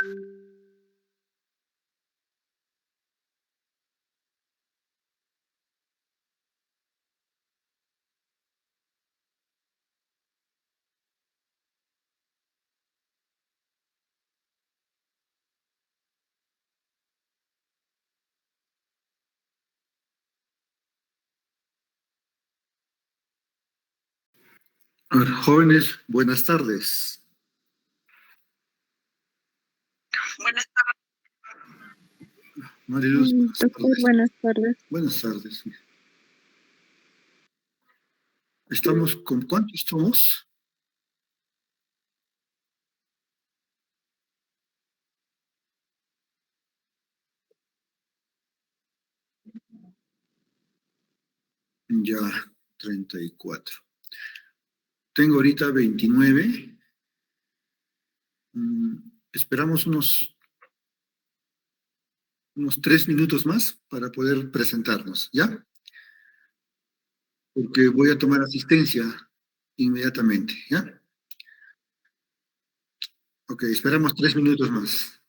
A ver, jóvenes, buenas tardes. Mariluz, buenas Doctor, tardes. buenas tardes. Buenas tardes. Estamos con ¿cuántos somos? Ya 34. Tengo ahorita 29. Mm, Esperamos unos 3 minutos más para poder presentarnos, ¿ya? Porque voy a tomar asistencia inmediatamente, ¿ya? Ok, esperamos 3 minutos más.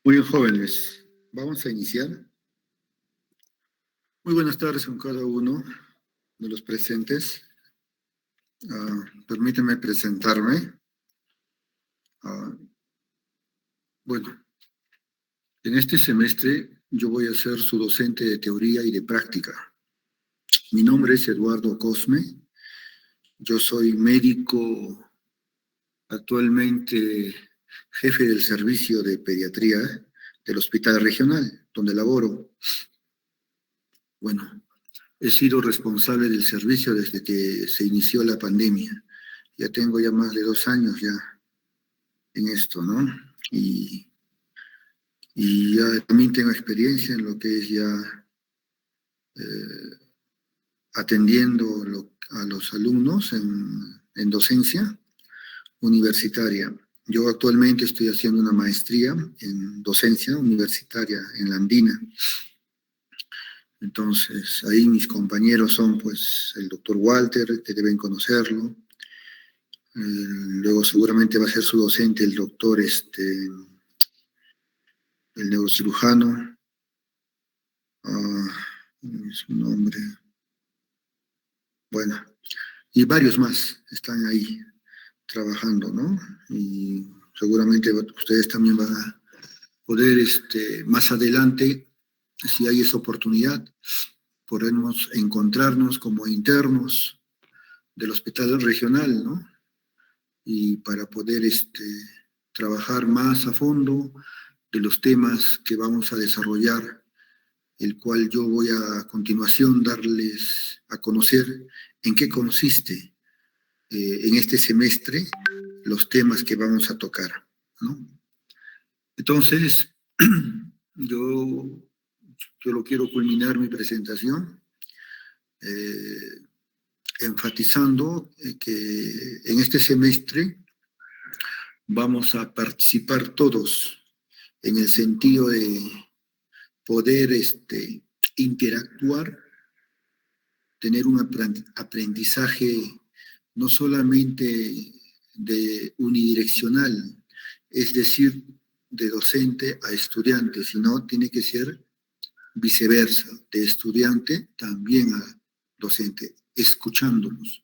Muy bien, jóvenes, vamos a iniciar. Muy buenas tardes con cada uno de los presentes. Permíteme presentarme. Ah, bueno, en este semestre yo voy a ser su docente de teoría y de práctica. Mi nombre es Eduardo Cosme. Yo soy médico, actualmente jefe del servicio de pediatría del Hospital Regional, donde laboro. Bueno, he sido responsable del servicio desde que se inició la pandemia. Ya tengo ya más de 2 años ya en esto, ¿no? Y, y ya también tengo experiencia en lo que es ya atendiendo a los alumnos en docencia universitaria. Yo actualmente estoy haciendo una maestría en docencia universitaria en la Andina. Entonces, ahí mis compañeros son pues el doctor Walter, que deben conocerlo. Luego seguramente va a ser su docente el doctor, el neurocirujano, su nombre, bueno, y varios más están ahí trabajando, ¿no? Y seguramente ustedes también van a poder, más adelante, si hay esa oportunidad, podemos encontrarnos como internos del hospital regional, ¿no? Y para poder trabajar más a fondo de los temas que vamos a desarrollar, el cual yo voy a continuación darles a conocer en qué consiste en este semestre los temas que vamos a tocar, ¿no? Entonces, yo solo quiero culminar mi presentación eh, enfatizando que en este semestre vamos a participar todos en el sentido de poder interactuar, tener un aprendizaje no solamente de unidireccional, es decir, de docente a estudiante, sino tiene que ser viceversa, de estudiante también a docente, escuchándolos.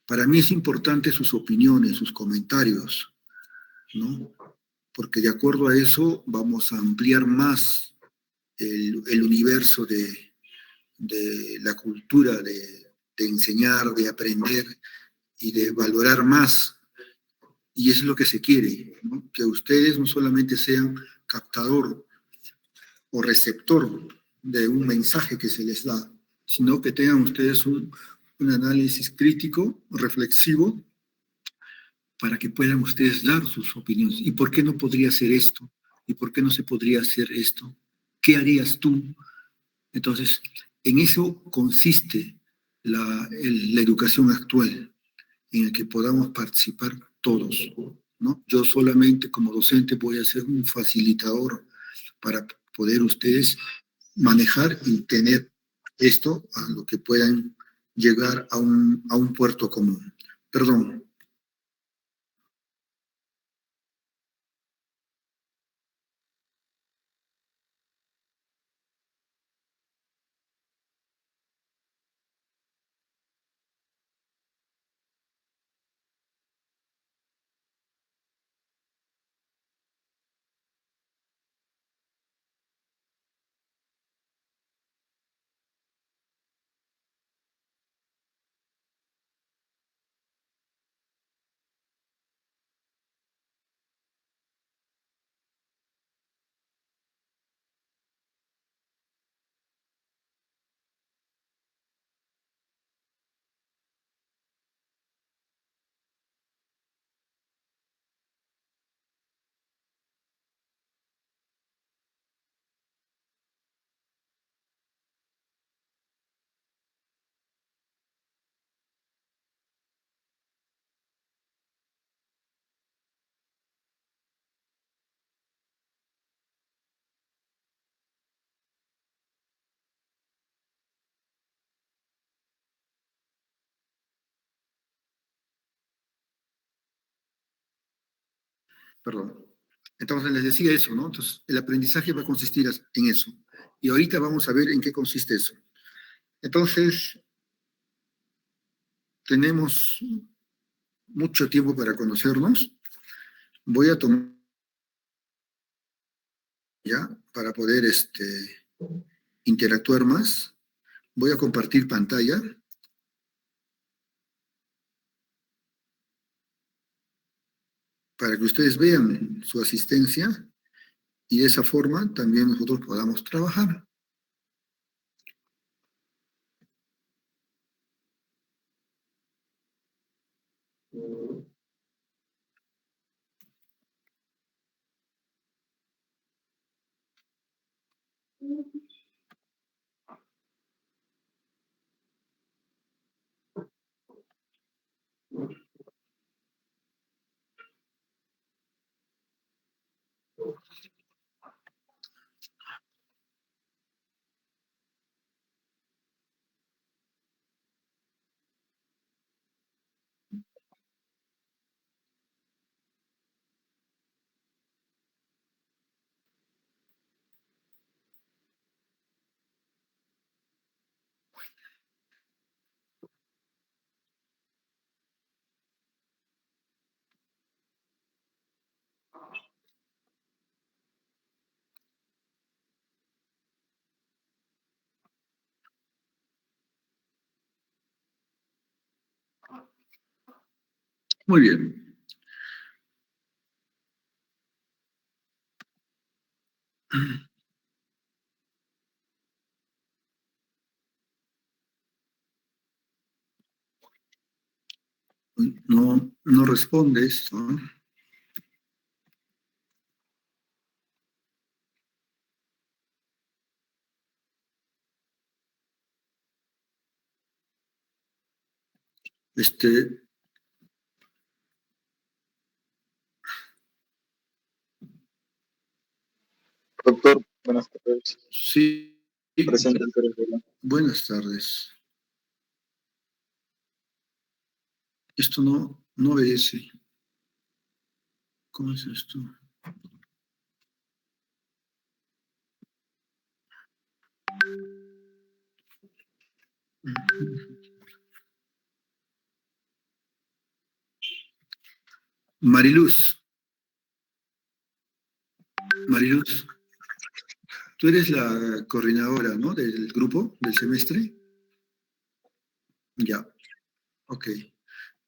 Para mí es importante sus opiniones, sus comentarios, ¿no? Porque de acuerdo a eso vamos a ampliar más el universo de la cultura de enseñar, de aprender y de valorar más. Y es lo que se quiere, ¿no? Que ustedes no solamente sean captador o receptor de un mensaje que se les da, sino que tengan ustedes un análisis crítico, reflexivo, para que puedan ustedes dar sus opiniones. ¿Y por qué no podría ser esto? ¿Y por qué no se podría hacer esto? ¿Qué harías tú? Entonces, en eso consiste la educación actual, en el que podamos participar todos, ¿no? Yo solamente como docente voy a ser un facilitador para poder ustedes manejar y tener esto a lo que puedan llegar a un puerto común. Perdón. Perdón. Entonces les decía eso, ¿no? Entonces el aprendizaje va a consistir en eso. Y ahorita vamos a ver en qué consiste eso. Entonces, tenemos mucho tiempo para conocernos. Voy a tomar ya para poder interactuar más. Voy a compartir pantalla para que ustedes vean su asistencia y de esa forma también nosotros podamos trabajar. Muy bien. No, no responde esto, ¿no? Este, Doctor, buenas tardes. sí, Presente el Perú. buenas tardes. Esto no obedece. ¿Cómo es esto? Mariluz, Mariluz, tú eres la coordinadora, ¿no? Del grupo, del semestre. Ya, ok.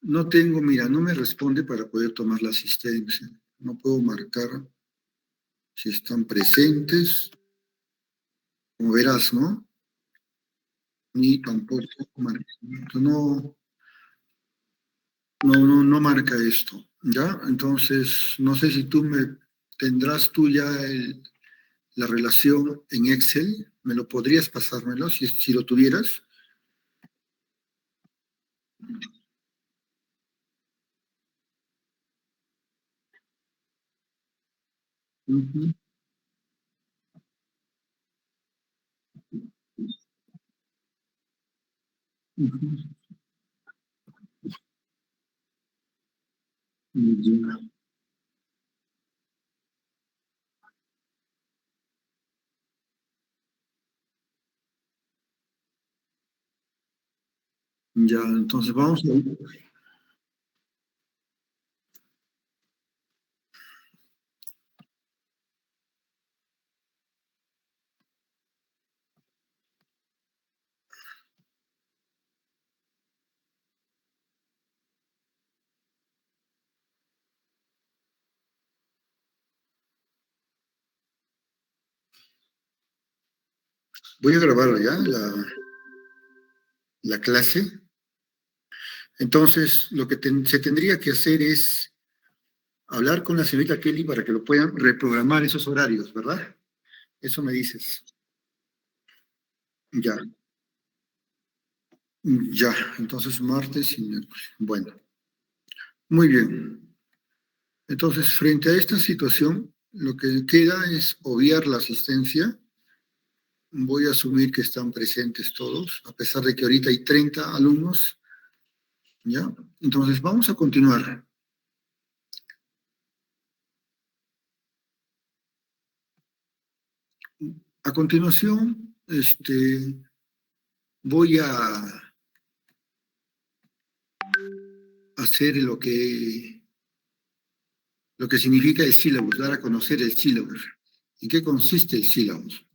No tengo, mira, no me responde para poder tomar la asistencia. No puedo marcar si están presentes, como verás, ¿no? Ni tampoco no marca esto, ¿ya? Entonces, no sé si tendrás tú ya la relación en Excel, ¿me lo podrías pasármelo si lo tuvieras? Ujú, ujú. Ya, ya, entonces voy a grabar ya la clase. Entonces, lo que se tendría que hacer es hablar con la señorita Kelly para que lo puedan reprogramar esos horarios, ¿verdad? Eso me dices. Ya, ya. Entonces, martes y miércoles. Bueno, muy bien. Entonces, frente a esta situación, lo que queda es obviar la asistencia. Voy a asumir que están presentes todos, a pesar de que ahorita hay 30 alumnos, ¿ya? Entonces, vamos a continuar. A continuación, voy a hacer lo que significa el sílabus, dar a conocer el sílabus. ¿En qué consiste el sílabus?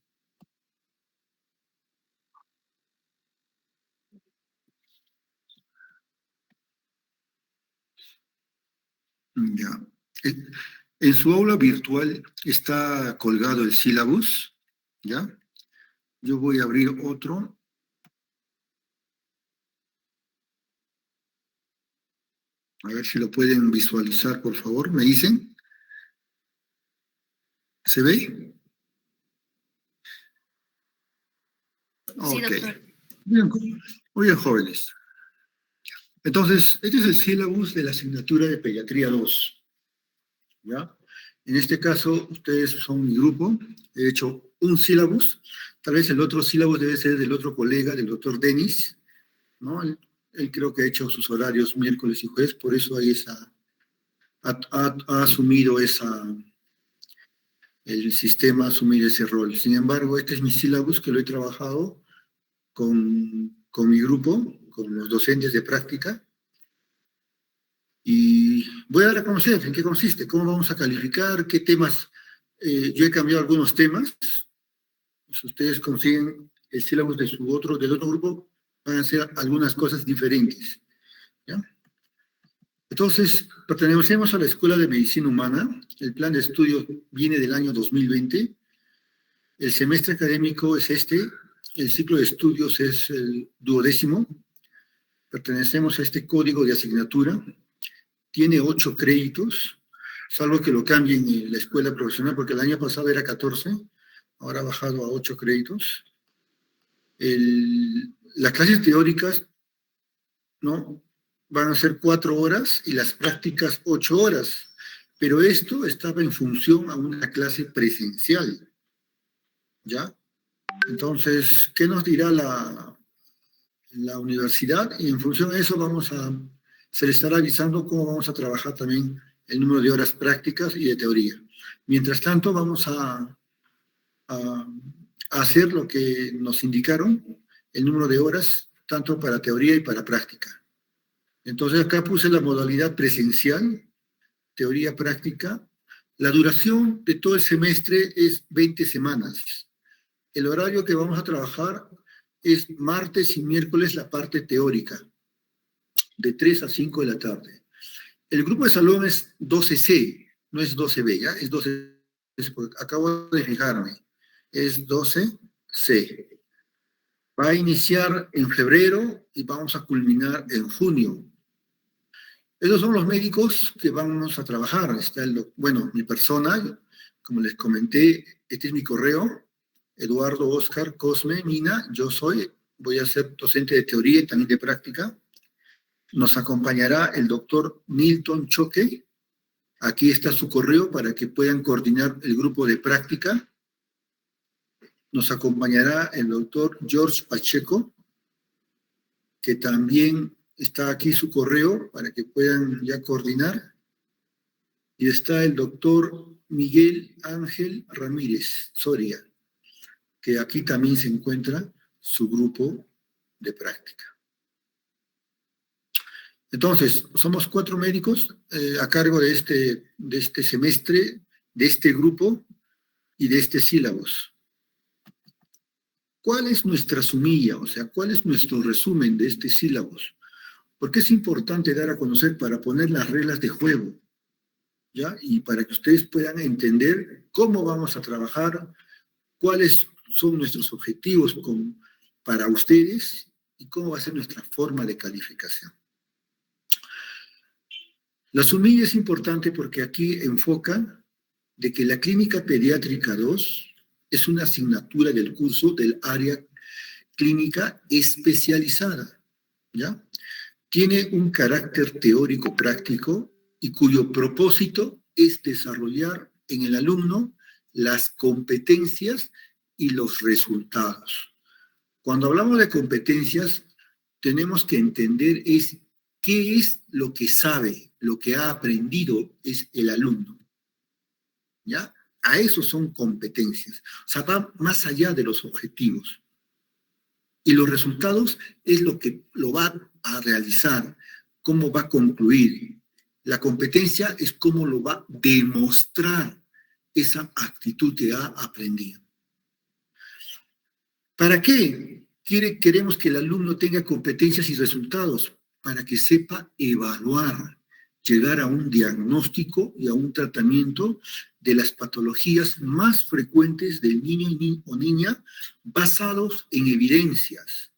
Ya. En en su aula virtual está colgado el sílabus, ¿ya? Yo voy a abrir otro. A ver si lo pueden visualizar, por favor. ¿Me dicen? ¿Se ve? Sí, Ok. doctor. Bien, muy bien, jóvenes. Entonces, este es el sílabus de la asignatura de Pediatría 2. ¿Ya? En este caso, ustedes son mi grupo. He hecho un sílabus. Tal vez el otro sílabus debe ser del otro colega, del doctor Denis, ¿no? Él creo que ha hecho sus horarios miércoles y jueves, por eso hay ha asumido el sistema asumir ese rol. Sin embargo, este es mi sílabus que lo he trabajado con mi grupo, con los docentes de práctica, y voy a dar a conocer en qué consiste, cómo vamos a calificar, qué temas. Yo he cambiado algunos temas. Si ustedes consiguen el sílabus del otro grupo, van a hacer algunas cosas diferentes. ¿Ya? Entonces, pertenecemos a la Escuela de Medicina Humana. El plan de estudio viene del año 2020. El semestre académico es este. El ciclo de estudios es el 12º. Pertenecemos a este código de asignatura. Tiene 8 créditos, salvo que lo cambien en la escuela profesional, porque el año pasado era 14, ahora ha bajado a 8 créditos. Las clases teóricas, ¿no?, van a ser 4 horas y las prácticas 8 horas, pero esto estaba en función a una clase presencial, ¿ya? Entonces, ¿qué nos dirá la universidad? Y en función de eso se le estará avisando cómo vamos a trabajar también el número de horas prácticas y de teoría. Mientras tanto, vamos a hacer lo que nos indicaron, el número de horas, tanto para teoría y para práctica. Entonces, acá puse la modalidad presencial, teoría práctica. La duración de todo el semestre es 20 semanas. El horario que vamos a trabajar es martes y miércoles la parte teórica, de 3 a 5 de la tarde. El grupo de salón es 12C, no es 12B, ¿ya? Es 12, acabo de fijarme, es 12C. Va a iniciar en febrero y vamos a culminar en junio. Esos son los médicos que vamos a trabajar. Está bueno, mi persona, como les comenté, este es mi correo, Eduardo Oscar Cosme Mina, voy a ser docente de teoría y también de práctica. Nos acompañará el doctor Milton Choque. Aquí está su correo para que puedan coordinar el grupo de práctica. Nos acompañará el doctor George Pacheco, que también está aquí su correo para que puedan ya coordinar. Y está el doctor Miguel Ángel Ramírez Soria, que aquí también se encuentra su grupo de práctica. Entonces, somos 4 médicos a cargo de este semestre, de este grupo y de este sílabus. ¿Cuál es nuestra sumilla? O sea, ¿cuál es nuestro resumen de este sílabus? Porque es importante dar a conocer para poner las reglas de juego, ¿ya? Y para que ustedes puedan entender cómo vamos a trabajar, cuáles son nuestros objetivos para ustedes y cómo va a ser nuestra forma de calificación. La sumilla es importante porque aquí enfoca de que la Clínica Pediátrica 2 es una asignatura del curso del área clínica especializada, ¿ya? Tiene un carácter teórico práctico y cuyo propósito es desarrollar en el alumno las competencias y los resultados. Cuando hablamos de competencias, tenemos que entender qué es lo que sabe, lo que ha aprendido es el alumno, ¿ya? A eso son competencias. O sea, va más allá de los objetivos. Y los resultados es lo que lo va a realizar, cómo va a concluir. La competencia es cómo lo va a demostrar esa actitud que ha aprendido. ¿Para qué queremos que el alumno tenga competencias y resultados? Para que sepa evaluar, llegar a un diagnóstico y a un tratamiento de las patologías más frecuentes del niño o niña basados en evidencias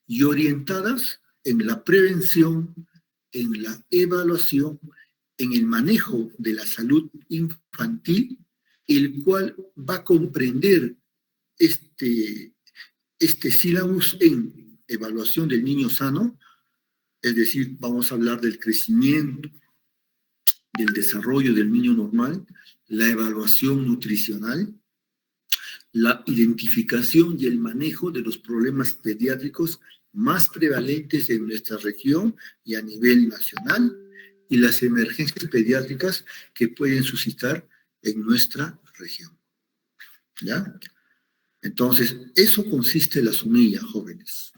y orientadas en la prevención en la evaluación, en el manejo de la salud infantil, el cual va a comprender este sílabus en evaluación del niño sano, es decir, vamos a hablar del crecimiento, del desarrollo del niño normal, la evaluación nutricional, la identificación y el manejo de los problemas pediátricos más prevalentes en nuestra región y a nivel nacional, y las emergencias pediátricas que pueden suscitar en nuestra región. ¿Ya? Entonces, eso consiste la SUMILLA, jóvenes.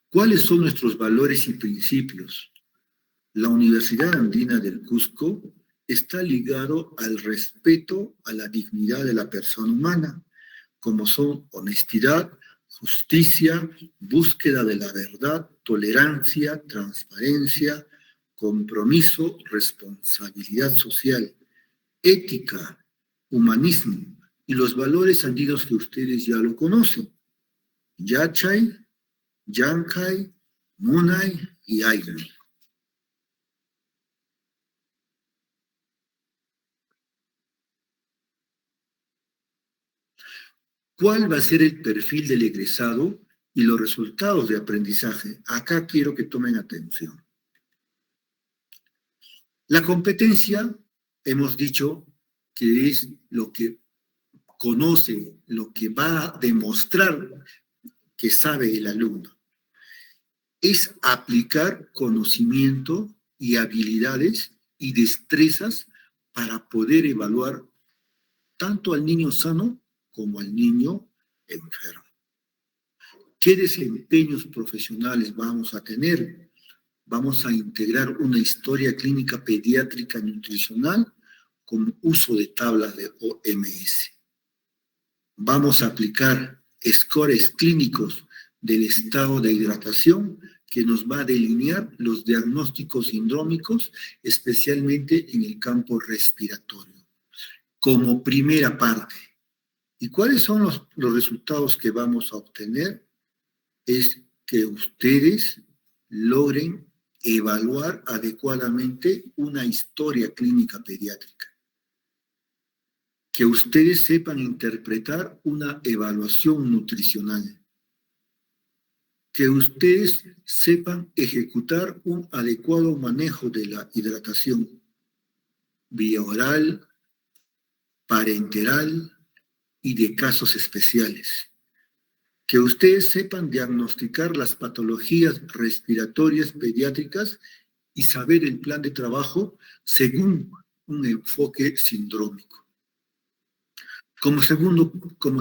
¿Cuáles son nuestros valores y principios? La Universidad Andina del Cusco está ligado al respeto a la dignidad de la persona humana, como son honestidad, justicia, búsqueda de la verdad, tolerancia, transparencia, compromiso, responsabilidad social, ética, humanismo y los valores andinos que ustedes ya lo conocen. Yachay, Yankai, Munay y Aylin. ¿Cuál va a ser el perfil del egresado y los resultados de aprendizaje? Acá quiero que tomen atención. La competencia, hemos dicho que es lo que conoce, lo que va a demostrar que sabe el alumno. Es aplicar conocimiento y habilidades y destrezas para poder evaluar tanto al niño sano como al niño enfermo. ¿Qué desempeños profesionales vamos a tener? Vamos a integrar una historia clínica pediátrica nutricional con uso de tablas de OMS. Vamos a aplicar scores clínicos del estado de hidratación que nos va a delinear los diagnósticos sindrómicos, especialmente en el campo respiratorio, como primera parte. ¿Y cuáles son los resultados que vamos a obtener? Es que ustedes logren evaluar adecuadamente una historia clínica pediátrica. Que ustedes sepan interpretar una evaluación nutricional. Que ustedes sepan ejecutar un adecuado manejo de la hidratación vía oral, parenteral y de casos especiales. Que ustedes sepan diagnosticar las patologías respiratorias pediátricas y saber el plan de trabajo según un enfoque sindrómico. Como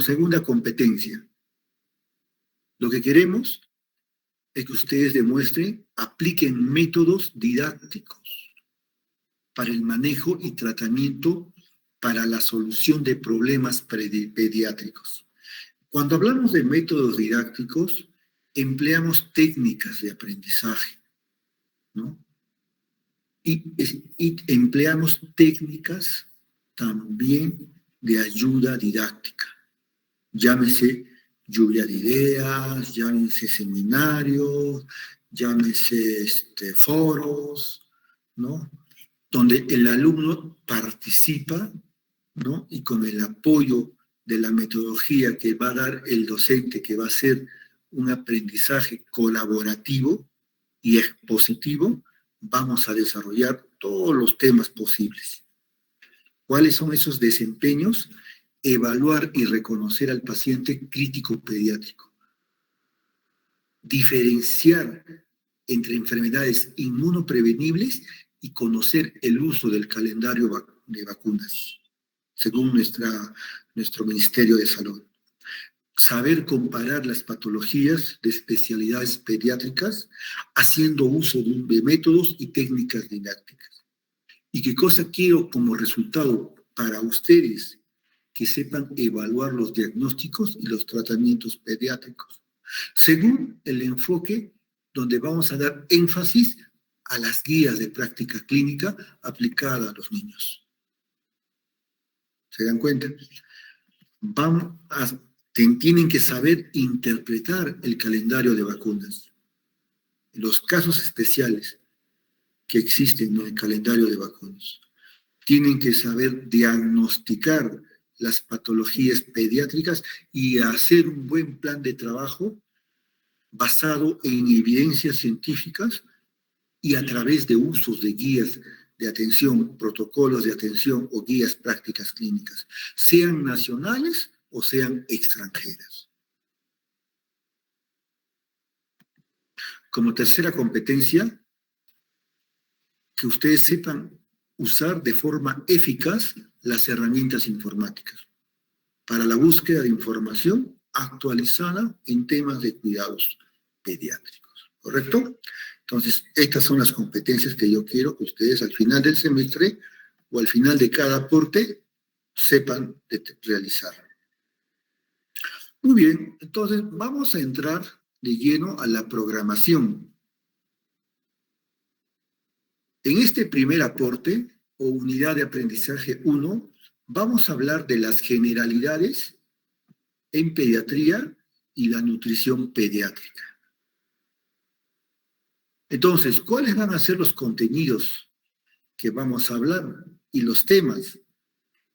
segunda competencia, lo que queremos es que ustedes demuestren, apliquen métodos didácticos para el manejo y tratamiento para la solución de problemas pediátricos. Cuando hablamos de métodos didácticos, empleamos técnicas de aprendizaje, ¿no? Y empleamos técnicas también de ayuda didáctica. Llámese lluvia de ideas, llámese seminarios, llámese foros, ¿no? Donde el alumno participa, ¿no? Y con el apoyo de la metodología que va a dar el docente, que va a ser un aprendizaje colaborativo y expositivo, vamos a desarrollar todos los temas posibles. ¿Cuáles son esos desempeños? Evaluar y reconocer al paciente crítico pediátrico. Diferenciar entre enfermedades inmunoprevenibles y conocer el uso del calendario de vacunas, según nuestro Ministerio de Salud. Saber comparar las patologías de especialidades pediátricas haciendo uso de métodos y técnicas didácticas. ¿Y qué cosa quiero como resultado para ustedes? Que sepan evaluar los diagnósticos y los tratamientos pediátricos, según el enfoque donde vamos a dar énfasis a las guías de práctica clínica aplicada a los niños. ¿Se dan cuenta? Tienen que saber interpretar el calendario de vacunas. los casos especiales que existen en el calendario de vacunas. Tienen que saber diagnosticar las patologías pediátricas y hacer un buen plan de trabajo basado en evidencias científicas y a través de usos de guías de atención, protocolos de atención o guías prácticas clínicas, sean nacionales o sean extranjeras. Como tercera competencia, que ustedes sepan usar de forma eficaz las herramientas informáticas para la búsqueda de información actualizada en temas de cuidados pediátricos, ¿correcto? Entonces, estas son las competencias que yo quiero que ustedes al final del semestre o al final de cada aporte sepan realizar. Muy bien, entonces vamos a entrar de lleno a la programación. En este primer aporte, o unidad de aprendizaje 1, vamos a hablar de las generalidades en pediatría y la nutrición pediátrica. Entonces, ¿cuáles van a ser los contenidos que vamos a hablar y los temas?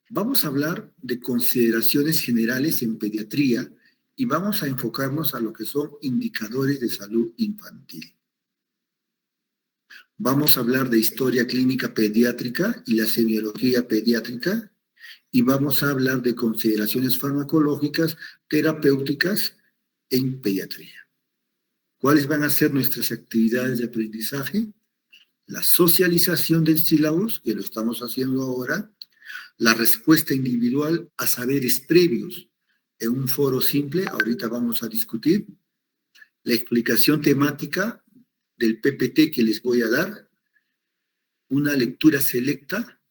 Vamos a hablar de consideraciones generales en pediatría y vamos a enfocarnos a lo que son indicadores de salud infantil. Vamos a hablar de historia clínica pediátrica y la semiología pediátrica y vamos a hablar de consideraciones farmacológicas, terapéuticas en pediatría. ¿Cuáles van a ser nuestras actividades de aprendizaje? La socialización del sílabus, que lo estamos haciendo ahora, la respuesta individual a saberes previos en un foro simple, ahorita vamos a discutir, la explicación temática del PPT que les voy a dar, una lectura selecta,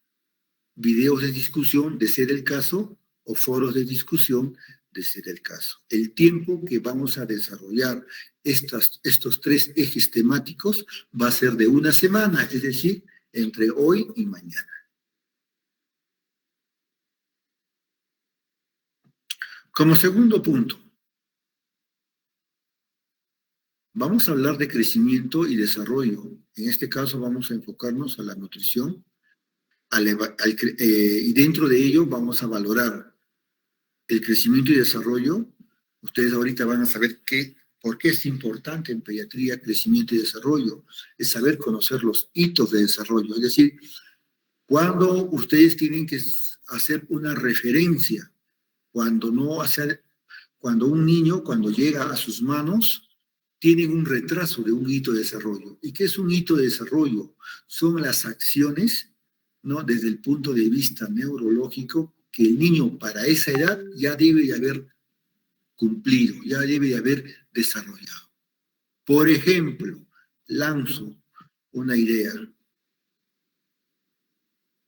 videos de discusión, de ser el caso, o foros de discusión, de ser el caso. El tiempo que vamos a desarrollar estos 3 ejes temáticos va a ser de 1 semana, es decir, entre hoy y mañana. Como segundo punto, vamos a hablar de crecimiento y desarrollo. En este caso vamos a enfocarnos a la nutrición y dentro de ello vamos a valorar el crecimiento y desarrollo. Ustedes ahorita van a saber por qué es importante en pediatría crecimiento y desarrollo. Es saber conocer los hitos de desarrollo. Es decir, cuando ustedes tienen que hacer una referencia, cuando un niño, cuando llega a sus manos, tienen un retraso de un hito de desarrollo. ¿Y qué es un hito de desarrollo? Son las acciones, ¿no?, desde el punto de vista neurológico, que el niño para esa edad ya debe de haber cumplido, ya debe de haber desarrollado. Por ejemplo, lanzo una idea.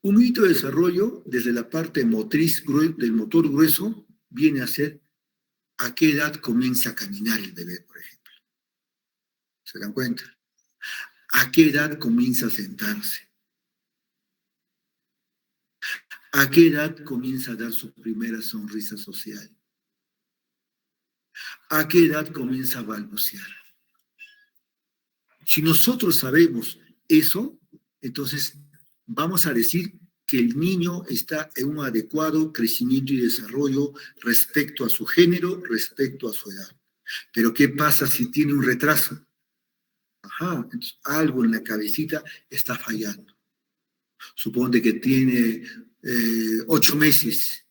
Un hito de desarrollo desde la parte motriz del motor grueso viene a ser a qué edad comienza a caminar el bebé, por ejemplo. ¿Se dan cuenta? ¿A qué edad comienza a sentarse? ¿A qué edad comienza a dar su primera sonrisa social? ¿A qué edad comienza a balbucear? Si nosotros sabemos eso, entonces vamos a decir que el niño está en un adecuado crecimiento y desarrollo respecto a su género, respecto a su edad. Pero ¿qué pasa si tiene un retraso? Entonces algo en la cabecita está fallando. Suponte que tiene 8 meses,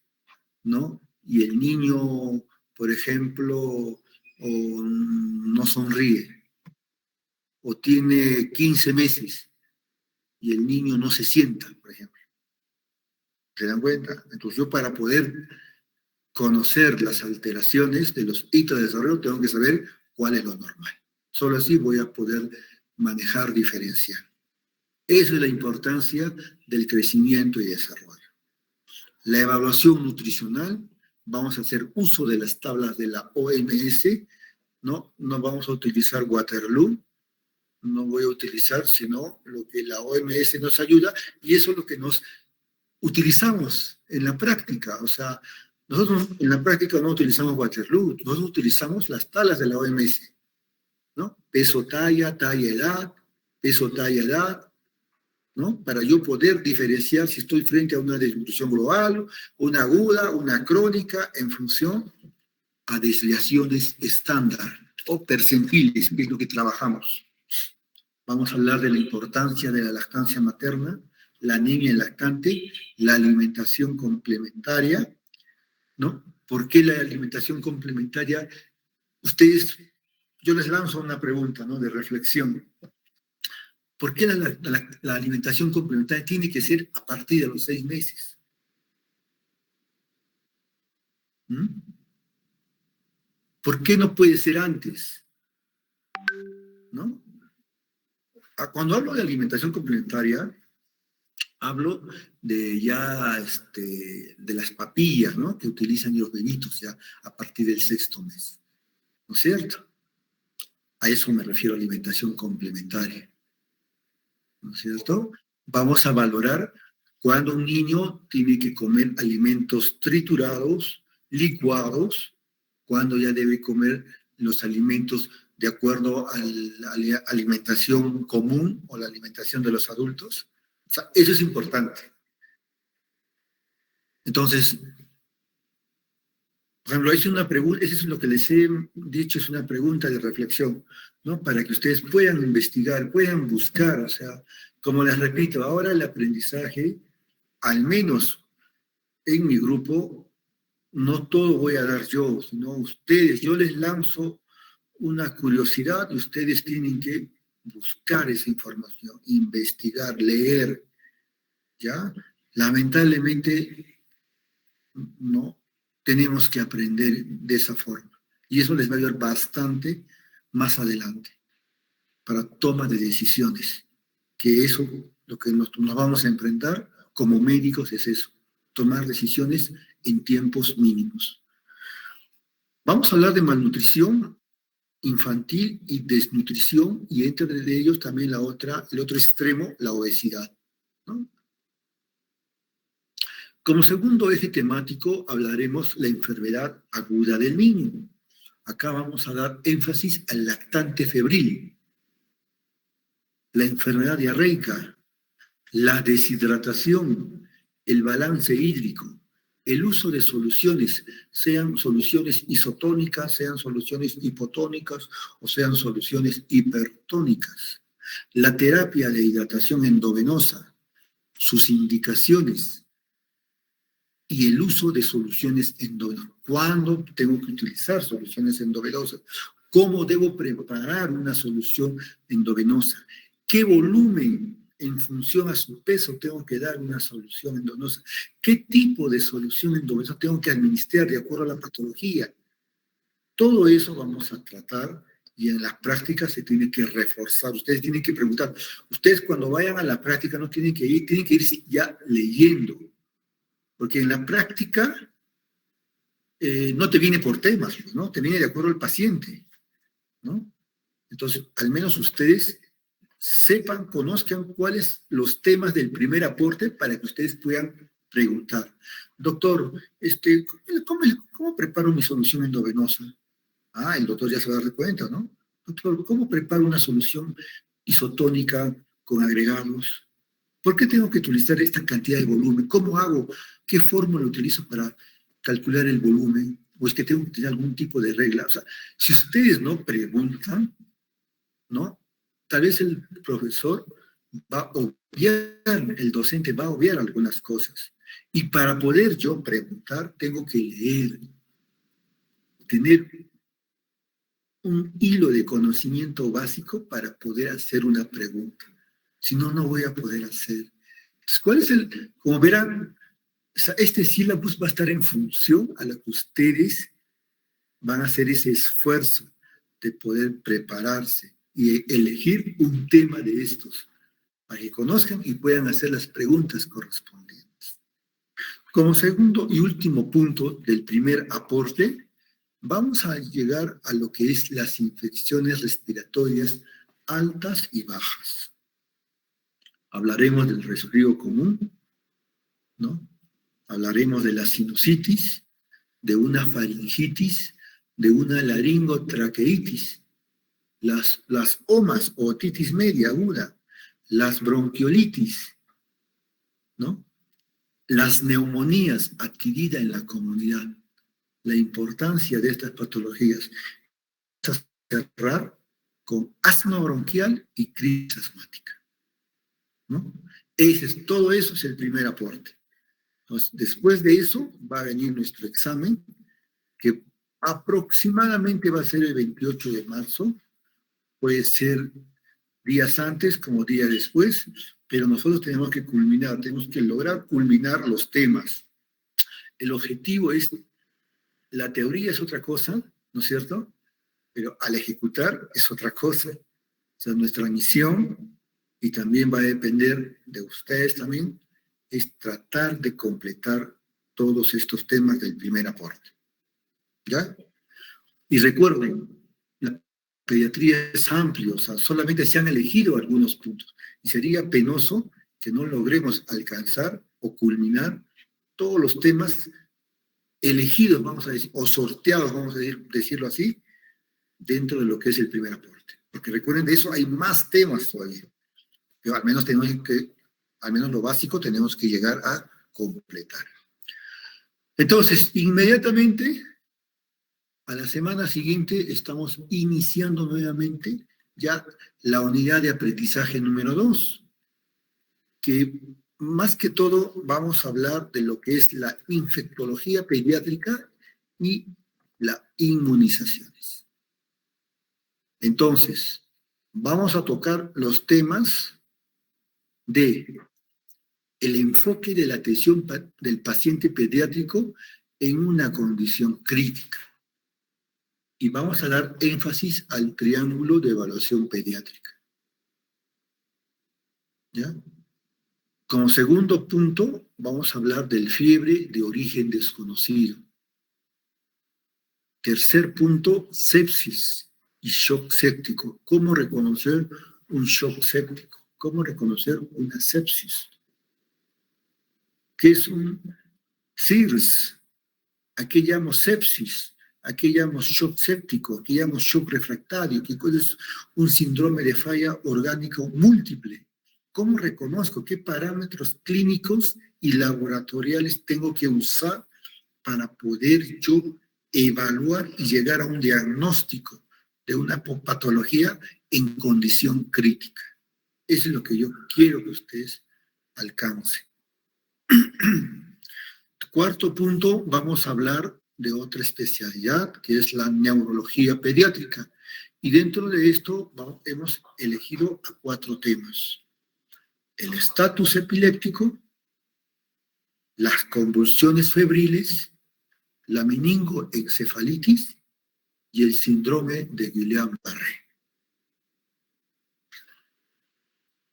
¿no? Y el niño, por ejemplo, no sonríe. O tiene 15 meses y el niño no se sienta, por ejemplo. ¿Se dan cuenta? Entonces yo, para poder conocer las alteraciones de los hitos de desarrollo, tengo que saber cuál es lo normal. Solo así voy a poder manejar, diferenciar. Esa es la importancia del crecimiento y desarrollo. La evaluación nutricional, vamos a hacer uso de las tablas de la OMS, ¿no? No vamos a utilizar Waterloo, no voy a utilizar sino lo que la OMS nos ayuda, y eso es lo que nos utilizamos en la práctica. O sea, nosotros en la práctica no utilizamos Waterloo, nosotros utilizamos las tablas de la OMS, ¿no? peso, talla, talla, edad, peso, talla, edad, ¿no? Para yo poder diferenciar si estoy frente a una desnutrición global, una aguda, una crónica, en función a desviaciones estándar o percentiles, que es lo que trabajamos. Vamos a hablar de la importancia de la lactancia materna, la anemia en lactante, la alimentación complementaria, ¿no? ¿Por qué la alimentación complementaria? Ustedes, yo les lanzo una pregunta, ¿no? De reflexión. ¿Por qué la alimentación complementaria tiene que ser a partir de los 6 meses? ¿Mm? ¿Por qué no puede ser antes? ¿No? Cuando hablo de alimentación complementaria, hablo de ya de las papillas, ¿no? Que utilizan los bebitos ya a partir del 6º mes. ¿No es cierto? A eso me refiero a alimentación complementaria. ¿No es cierto? Vamos a valorar cuando un niño tiene que comer alimentos triturados, licuados, cuando ya debe comer los alimentos de acuerdo a la alimentación común o la alimentación de los adultos. O sea, eso es importante. Entonces, por ejemplo, es una pregunta, eso es lo que les he dicho, es una pregunta de reflexión, ¿no? Para que ustedes puedan investigar, puedan buscar, o sea, como les repito, ahora el aprendizaje, al menos en mi grupo, no todo voy a dar yo, sino ustedes, yo les lanzo una curiosidad y ustedes tienen que buscar esa información, investigar, leer, ¿ya? Lamentablemente, no tenemos que aprender de esa forma. Y eso les va a ayudar bastante más adelante para toma de decisiones. Que eso, lo que nos vamos a enfrentar como médicos es eso, tomar decisiones en tiempos mínimos. Vamos a hablar de malnutrición infantil y desnutrición, y entre ellos también el otro extremo, la obesidad, ¿no? Como segundo eje temático hablaremos la enfermedad aguda del niño. Acá vamos a dar énfasis al lactante febril, la enfermedad diarreica, la deshidratación, el balance hídrico, el uso de soluciones, sean soluciones isotónicas, sean soluciones hipotónicas o sean soluciones hipertónicas, la terapia de hidratación endovenosa, sus indicaciones, y el uso de soluciones endovenosas. ¿Cuándo tengo que utilizar soluciones endovenosas? ¿Cómo debo preparar una solución endovenosa? ¿Qué volumen en función a su peso tengo que dar una solución endovenosa? ¿Qué tipo de solución endovenosa tengo que administrar de acuerdo a la patología? Todo eso vamos a tratar y en las prácticas se tiene que reforzar. Ustedes tienen que preguntar. Ustedes cuando vayan a la práctica no tienen que ir, tienen que ir ya leyendo. Porque en la práctica no te viene por temas, ¿no? Te viene de acuerdo al paciente, ¿no? Entonces, al menos ustedes sepan, conozcan cuáles los temas del primer aporte para que ustedes puedan preguntar. Doctor, ¿cómo preparo mi solución endovenosa? Ah, el doctor ya se va a dar cuenta, ¿no? Doctor, ¿cómo preparo una solución isotónica con agregados? ¿Por qué tengo que utilizar esta cantidad de volumen? ¿Cómo hago? ¿Qué fórmula utilizo para calcular el volumen? ¿O es que tengo que tener algún tipo de regla? O sea, si ustedes no preguntan, ¿no? Tal vez el profesor va a obviar, el docente va a obviar algunas cosas. Y para poder yo preguntar, tengo que leer, tener un hilo de conocimiento básico para poder hacer una pregunta. Si no, no voy a poder hacer. Entonces, ¿cuál es como verán, este sílabus va a estar en función a la que ustedes van a hacer ese esfuerzo de poder prepararse y elegir un tema de estos para que conozcan y puedan hacer las preguntas correspondientes. Como segundo y último punto del primer aporte, vamos a llegar a lo que es las infecciones respiratorias altas y bajas. Hablaremos del resfrío común, ¿no? Hablaremos de la sinusitis, de una faringitis, de una laringotraqueitis, las OMAs, o otitis media aguda, las bronquiolitis, ¿no? Las neumonías adquiridas en la comunidad, la importancia de estas patologías. Vamos a cerrar con asma bronquial y crisis asmática, ¿no? Todo eso es el primer aporte. Entonces, después de eso va a venir nuestro examen, que aproximadamente va a ser el 28 de marzo, puede ser días antes como días después, pero nosotros tenemos que lograr culminar los temas. El objetivo es, la teoría es otra cosa, ¿no es cierto? Pero al ejecutar es otra cosa. O sea, nuestra misión, y también va a depender de ustedes también, es tratar de completar todos estos temas del primer aporte. ¿Ya? Y recuerden, la pediatría es amplia, o sea, solamente se han elegido algunos puntos. Y sería penoso que no logremos alcanzar o culminar todos los temas elegidos, vamos a decir, o sorteados, vamos a decirlo así, dentro de lo que es el primer aporte. Porque recuerden, de eso hay más temas todavía. Pero al menos lo básico tenemos que llegar a completar. Entonces, inmediatamente, a la semana siguiente, estamos iniciando nuevamente ya la unidad de aprendizaje número 2, que más que todo vamos a hablar de lo que es la infectología pediátrica y las inmunizaciones. Entonces, vamos a tocar los temas de el enfoque de la atención del paciente pediátrico en una condición crítica. Y vamos a dar énfasis al triángulo de evaluación pediátrica. ¿Ya? Como segundo punto, vamos a hablar del fiebre de origen desconocido. Tercer punto, sepsis y shock séptico. ¿Cómo reconocer un shock séptico? ¿Cómo reconocer una sepsis? ¿Qué es un SIRS? ¿A qué llamo sepsis? ¿A qué llamo shock séptico? ¿A qué llamo shock refractario? ¿Qué es un síndrome de falla orgánico múltiple? ¿Cómo reconozco qué parámetros clínicos y laboratoriales tengo que usar para poder yo evaluar y llegar a un diagnóstico de una patología en condición crítica? Eso es lo que yo quiero que ustedes alcancen. Cuarto punto, vamos a hablar de otra especialidad, que es la neurología pediátrica. Y dentro de esto hemos elegido 4 temas: el estatus epiléptico, las convulsiones febriles, la meningoencefalitis y el síndrome de Guillain-Barré.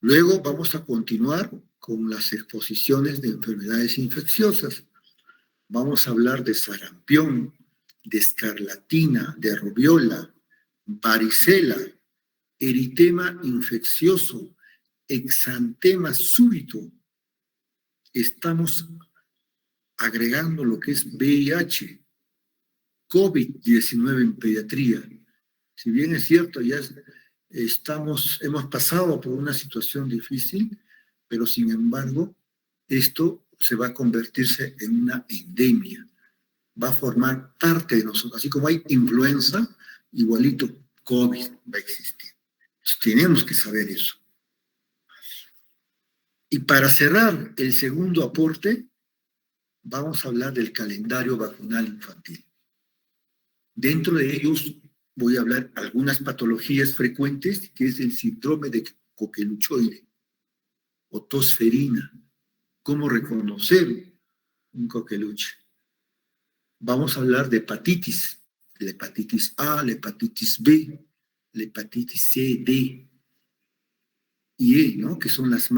Luego vamos a continuar con las exposiciones de enfermedades infecciosas. Vamos a hablar de sarampión, de escarlatina, de rubiola, varicela, eritema infeccioso, exantema súbito. Estamos agregando lo que es VIH, COVID-19 en pediatría. Si bien es cierto, ya hemos pasado por una situación difícil, pero sin embargo, esto se va a convertirse en una endemia. Va a formar parte de nosotros. Así como hay influenza, igualito COVID va a existir. Entonces, tenemos que saber eso. Y para cerrar el segundo aporte, vamos a hablar del calendario vacunal infantil. Dentro de ellos voy a hablar algunas patologías frecuentes, que es el síndrome de coqueluchoide o tosferina. ¿Cómo reconocer un coqueluche? Vamos a hablar de hepatitis, la hepatitis A, la hepatitis B, la hepatitis C, D y E, ¿no? Que son las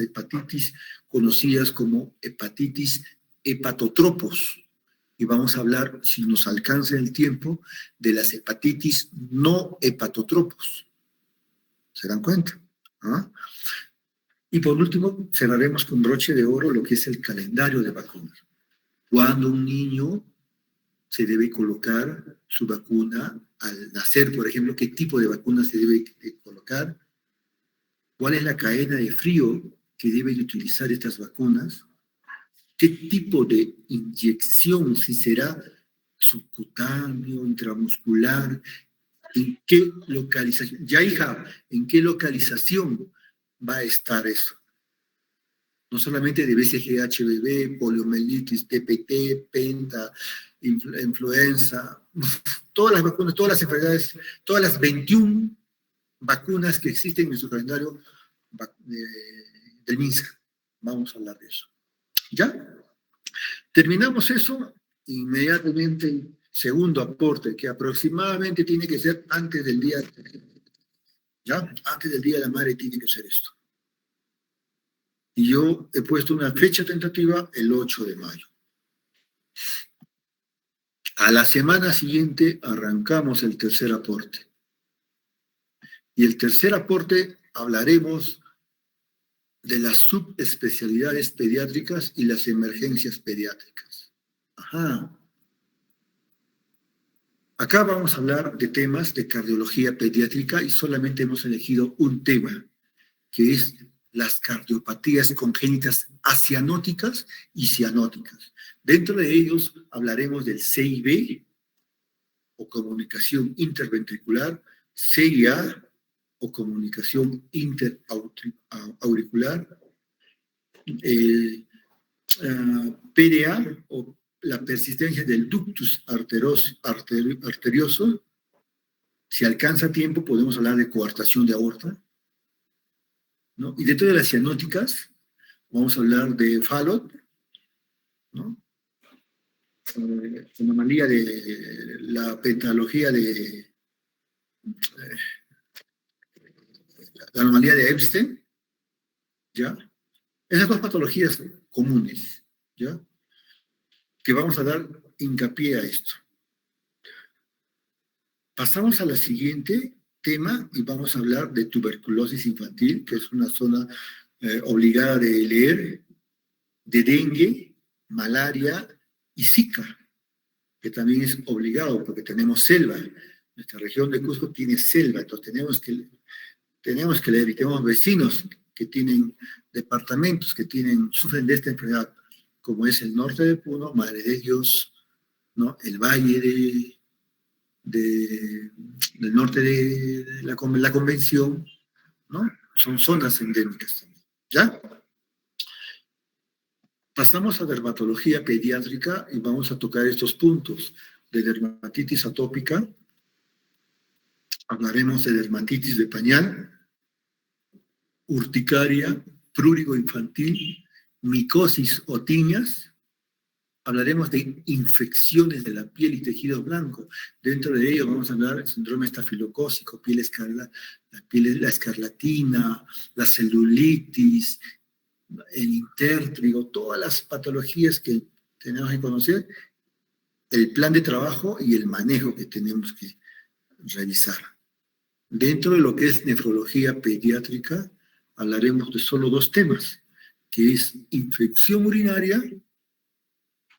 hepatitis conocidas como hepatitis hepatotropos. Y vamos a hablar, si nos alcanza el tiempo, de las hepatitis no hepatotropos. ¿Se dan cuenta? ¿Ah? Y por último, cerraremos con broche de oro lo que es el calendario de vacunas. Cuando un niño se debe colocar su vacuna al nacer, por ejemplo, qué tipo de vacuna se debe colocar, cuál es la cadena de frío que deben utilizar estas vacunas, qué tipo de inyección, si será subcutáneo, intramuscular, en qué localización, ya hija, en qué localización va a estar eso. No solamente de BCG, HBV, poliomielitis, TPT, penta, influenza, todas las vacunas, todas las enfermedades, todas las 21 vacunas que existen en nuestro calendario del MINSA. Vamos a hablar de eso. ¿Ya? Terminamos eso, inmediatamente segundo aporte, que aproximadamente tiene que ser antes del día, ¿ya? Antes del Día de la Madre tiene que ser esto. Y yo he puesto una fecha tentativa el 8 de mayo. A la semana siguiente arrancamos el tercer aporte. Y el tercer aporte hablaremos de las subespecialidades pediátricas y las emergencias pediátricas. Ajá. Acá vamos a hablar de temas de cardiología pediátrica y solamente hemos elegido un tema, que es las cardiopatías congénitas acianóticas y cianóticas. Dentro de ellos hablaremos del CIB, o comunicación interventricular, CIA, o comunicación interauricular, PDA, o la persistencia del ductus arterioso. Si alcanza tiempo, podemos hablar de coartación de aorta, ¿no? Y dentro de las cianóticas, vamos a hablar de Fallot, ¿no? Anomalía de la pentalogía de la anomalía de Epstein, ¿ya? Esas dos patologías comunes, ¿ya? Que vamos a dar hincapié a esto. Pasamos a la siguiente tema y vamos a hablar de tuberculosis infantil, que es una zona obligada de leer, de dengue, malaria y Zika, que también es obligado porque tenemos selva. Nuestra región de Cusco tiene selva, entonces tenemos que leer, y tenemos vecinos que tienen departamentos que sufren de esta enfermedad, como es el norte de Puno, Madre de Dios, ¿no? El valle del norte de la Convención, ¿no? Son zonas endémicas también, ¿ya? Pasamos a dermatología pediátrica y vamos a tocar estos puntos de dermatitis atópica. Hablaremos de dermatitis de pañal, urticaria, prurigo infantil, micosis o tiñas. Hablaremos de infecciones de la piel y tejido blanco. Dentro de ello vamos a hablar del síndrome estafilocócico, la escarlatina, la celulitis, el intértrigo, todas las patologías que tenemos que conocer, el plan de trabajo y el manejo que tenemos que revisar. Dentro de lo que es nefrología pediátrica, hablaremos de solo dos temas, que es infección urinaria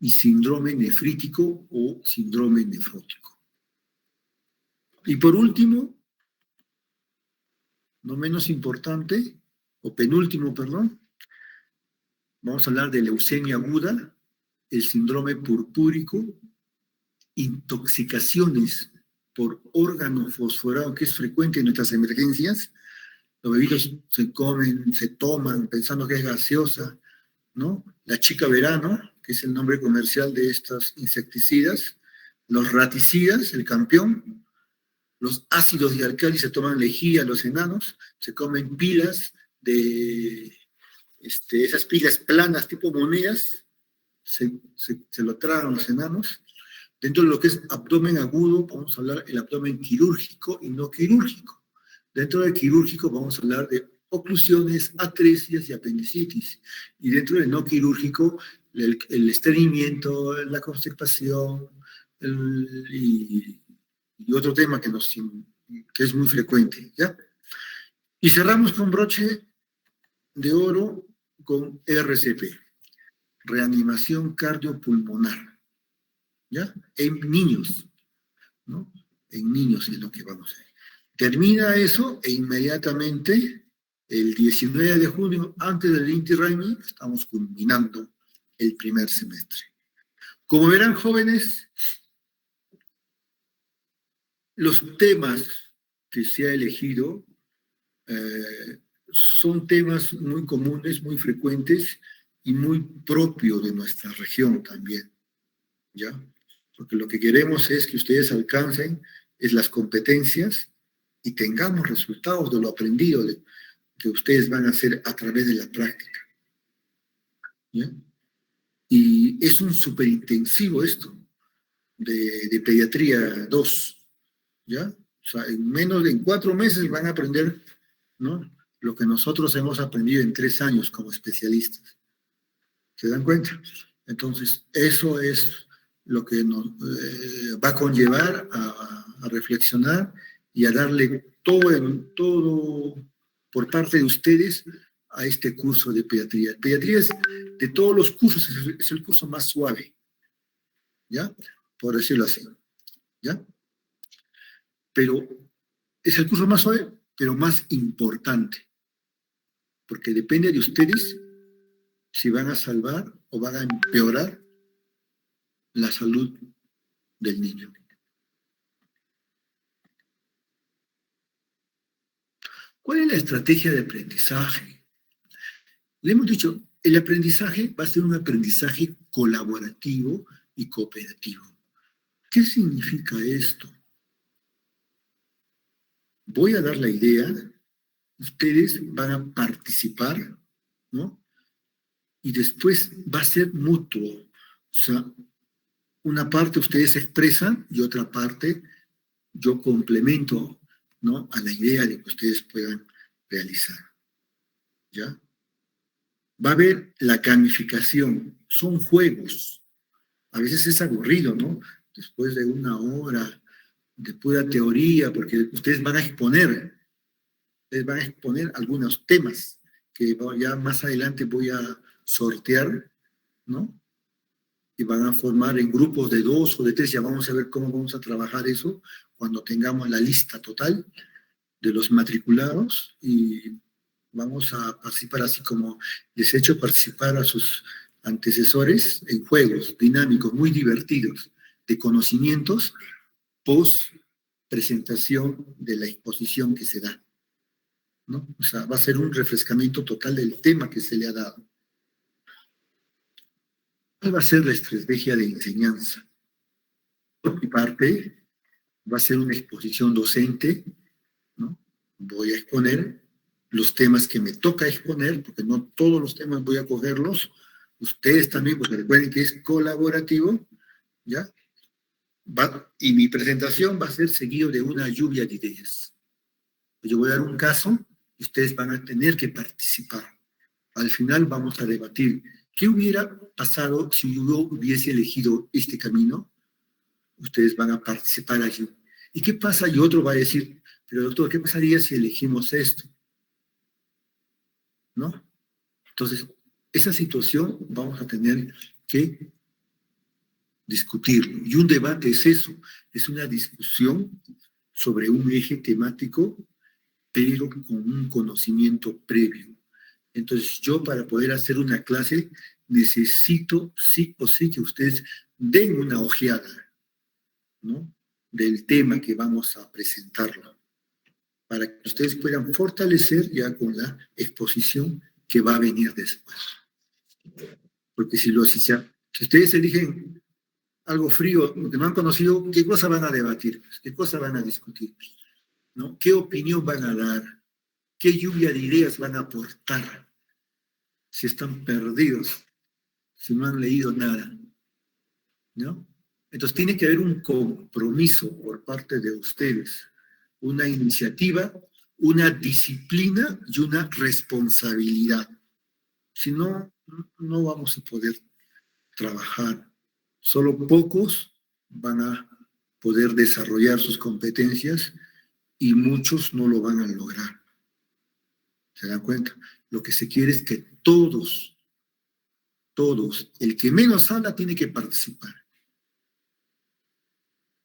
y síndrome nefrítico o síndrome nefrótico. Y por último, no menos importante, o penúltimo, perdón, vamos a hablar de leucemia aguda, el síndrome purpúrico, intoxicaciones por órgano fosforado, que es frecuente en nuestras emergencias. Los bebitos se comen, se toman pensando que es gaseosa, ¿no? La chica verano, que es el nombre comercial de estos insecticidas, los raticidas, el campeón, los ácidos y alcalis se toman lejía, los enanos, se comen pilas de esas pilas planas tipo monedas, se lo tragan los enanos. Dentro de lo que es abdomen agudo, vamos a hablar del abdomen quirúrgico y no quirúrgico. Dentro del quirúrgico vamos a hablar de oclusiones, atresias y apendicitis. Y dentro del no quirúrgico, el estreñimiento, la constipación y otro tema que es muy frecuente, ¿ya? Y cerramos con broche de oro con RCP, reanimación cardiopulmonar, ¿ya? En niños, ¿no? En niños es lo que vamos a ver. Termina eso e inmediatamente, el 19 de junio, antes del Inti Raymi, estamos culminando el primer semestre. Como verán, jóvenes, los temas que se ha elegido son temas muy comunes, muy frecuentes y muy propios de nuestra región también, ¿ya? Porque lo que queremos es que ustedes alcancen es las competencias y tengamos resultados de lo aprendido que ustedes van a hacer a través de la práctica, ¿ya? Y es un superintensivo esto de pediatría 2, ¿ya? O sea, en 4 meses van a aprender, ¿no?, lo que nosotros hemos aprendido en 3 años como especialistas. ¿Se dan cuenta? Entonces, eso es lo que nos va a conllevar a reflexionar y a darle todo por parte de ustedes a este curso de pediatría. Pediatría es, de todos los cursos, es el curso más suave, ¿ya? Por decirlo así, ¿ya? Pero es el curso más suave, pero más importante, porque depende de ustedes si van a salvar o van a empeorar la salud del niño. ¿Cuál es la estrategia de aprendizaje? Le hemos dicho, el aprendizaje va a ser un aprendizaje colaborativo y cooperativo. ¿Qué significa esto? Voy a dar la idea, ustedes van a participar, ¿no? Y después va a ser mutuo. O sea, una parte ustedes expresan y otra parte yo complemento, ¿no?, a la idea de que ustedes puedan realizar, ¿ya? Va a haber la gamificación, son juegos. A veces es aburrido, ¿no? Después de 1 hora de pura teoría, porque ustedes van a exponer algunos temas que ya más adelante voy a sortear, ¿no? Y van a formar en grupos de 2 o de 3, ya vamos a ver cómo vamos a trabajar eso cuando tengamos la lista total de los matriculados y vamos a participar así como les he hecho participar a sus antecesores en juegos dinámicos, muy divertidos, de conocimientos post presentación de la exposición que se da, ¿no? O sea, va a ser un refrescamiento total del tema que se le ha dado. ¿Cuál va a ser la estrategia de enseñanza? Por mi parte, va a ser una exposición docente, ¿no? Voy a exponer los temas que me toca exponer, porque no todos los temas voy a cogerlos, ustedes también, porque recuerden que es colaborativo, ¿ya? Y mi presentación va a ser seguido de una lluvia de ideas. Yo voy a dar un caso y ustedes van a tener que participar. Al final vamos a debatir qué hubiera pasado si yo hubiese elegido este camino. Ustedes van a participar allí. ¿Y qué pasa? Y otro va a decir, pero doctor, ¿qué pasaría si elegimos esto? ¿No? Entonces, esa situación vamos a tener que discutirlo. Y un debate es eso, es una discusión sobre un eje temático, pero con un conocimiento previo. Entonces, yo para poder hacer una clase necesito sí o sí que ustedes den una ojeada, ¿no?, del tema que vamos a presentarlo, para que ustedes puedan fortalecer ya con la exposición que va a venir después. Porque si ustedes eligen algo frío, lo que no han conocido, ¿qué cosa van a debatir? ¿Qué cosa van a discutir? ¿No? ¿Qué opinión van a dar? ¿Qué lluvia de ideas van a aportar? Si están perdidos, si no han leído nada, ¿no? Entonces tiene que haber un compromiso por parte de ustedes, una iniciativa, una disciplina y una responsabilidad. Si no, no vamos a poder trabajar. Solo pocos van a poder desarrollar sus competencias y muchos no lo van a lograr. ¿Se dan cuenta? Lo que se quiere es que todos, el que menos habla tiene que participar.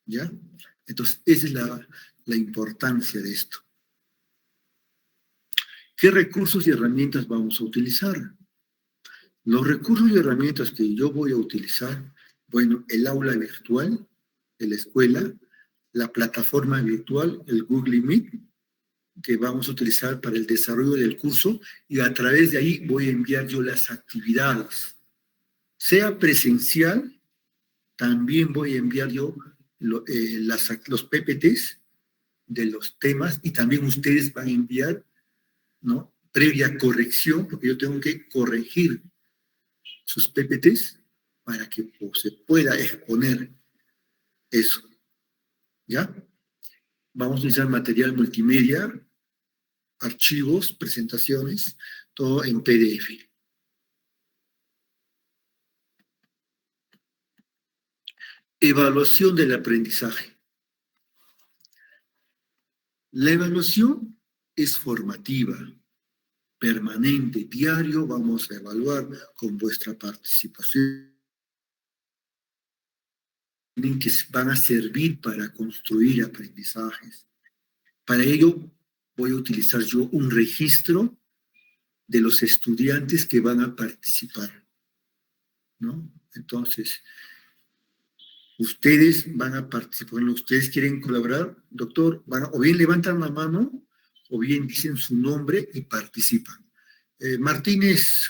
¿Ya? Entonces, esa es la importancia de esto. ¿Qué recursos y herramientas vamos a utilizar? Los recursos y herramientas que yo voy a utilizar, bueno, el aula virtual de la escuela, la plataforma virtual, el Google Meet, que vamos a utilizar para el desarrollo del curso, y a través de ahí voy a enviar yo las actividades. Sea presencial, también voy a enviar yo los PPTs de los temas, y también ustedes van a enviar, ¿no?, previa corrección, porque yo tengo que corregir sus PPTs para que se pueda exponer eso. ¿Ya? Vamos a utilizar material multimedia, archivos, presentaciones, todo en PDF. Evaluación del aprendizaje. La evaluación es formativa, permanente, diario. Vamos a evaluar con vuestra participación, que van a servir para construir aprendizajes. Para ello, voy a utilizar yo un registro de los estudiantes que van a participar, ¿no? Entonces, ustedes van a participar, ustedes quieren colaborar, doctor, o bien levantan la mano, o bien dicen su nombre y participan.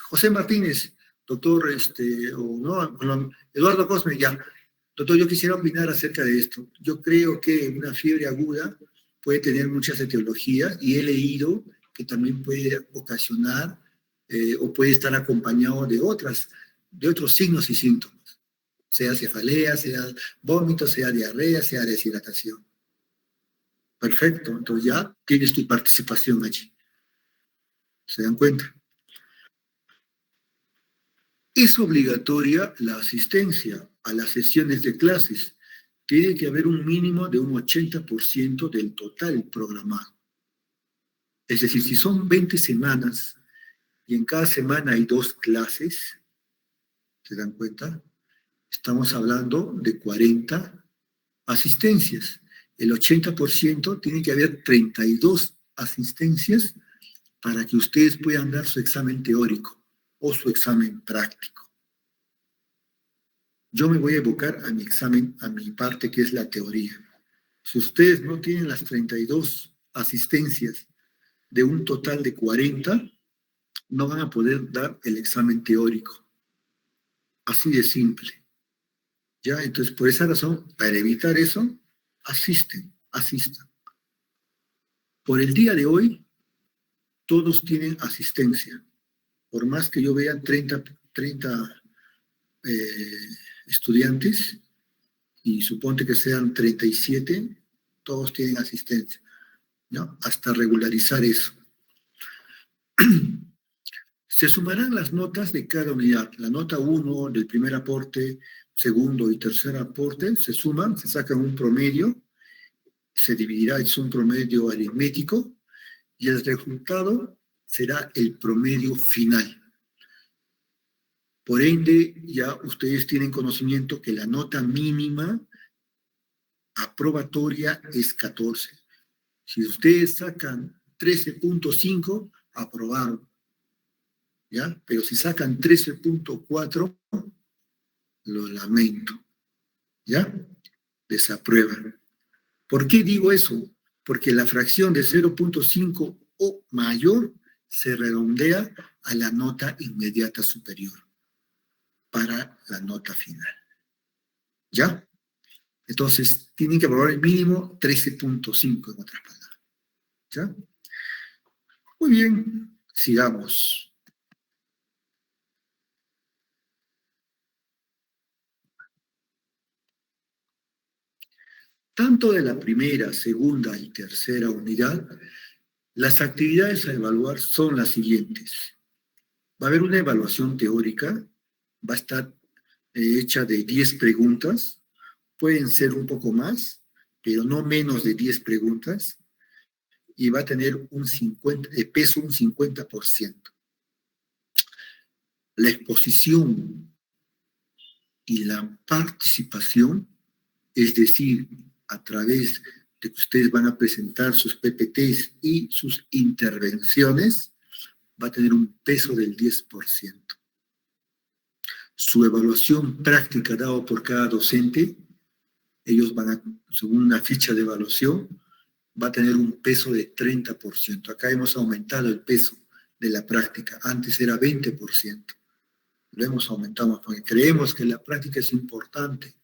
José Martínez, doctor, Eduardo Cosme, ya. Doctor, yo quisiera opinar acerca de esto. Yo creo que una fiebre aguda puede tener muchas etiologías, y he leído que también puede ocasionar o puede estar acompañado de otros signos y síntomas, sea cefalea, sea vómito, sea diarrea, sea deshidratación. Perfecto, entonces ya tienes tu participación allí. ¿Se dan cuenta? Es obligatoria la asistencia a las sesiones de clases. Tiene que haber un mínimo de un 80% del total programado. Es decir, si son 20 semanas y en cada semana hay 2 clases, ¿se dan cuenta? Estamos hablando de 40 asistencias. El 80% tiene que haber 32 asistencias para que ustedes puedan dar su examen teórico o su examen práctico. Yo me voy a evocar a mi examen, a mi parte que es la teoría. Si ustedes no tienen las 32 asistencias de un total de 40, no van a poder dar el examen teórico. Así de simple. ¿Ya? Entonces, por esa razón, para evitar eso, asistan. Por el día de hoy, todos tienen asistencia. Por más que yo vea 30 estudiantes, y suponte que sean 37, todos tienen asistencia, ¿no? Hasta regularizar eso. Se sumarán las notas de cada unidad. La nota 1 del primer aporte, segundo y tercer aporte, se suman, se sacan un promedio, se dividirá, es un promedio aritmético, y el resultado será el promedio final. Por ende, ya ustedes tienen conocimiento que la nota mínima aprobatoria es 14. Si ustedes sacan 13.5, aprobaron, ¿ya? Pero si sacan 13.4, lo lamento, ¿ya? Desaprueban. ¿Por qué digo eso? Porque la fracción de 0.5 o mayor se redondea a la nota inmediata superior para la nota final. ¿Ya? Entonces, tienen que aprobar el mínimo 13.5, en otras palabras. ¿Ya? Muy bien, sigamos. Tanto de la primera, segunda y tercera unidad, las actividades a evaluar son las siguientes. Va a haber una evaluación teórica, va a estar hecha de 10 preguntas, pueden ser un poco más, pero no menos de 10 preguntas, y va a tener un 50%. La exposición y la participación, es decir, a través de que ustedes van a presentar sus PPTs y sus intervenciones, va a tener un peso del 10%. Su evaluación práctica dada por cada docente, ellos van a, según una ficha de evaluación, va a tener un peso de 30%. Acá hemos aumentado el peso de la práctica. Antes era 20%. Lo hemos aumentado porque creemos que la práctica es importante.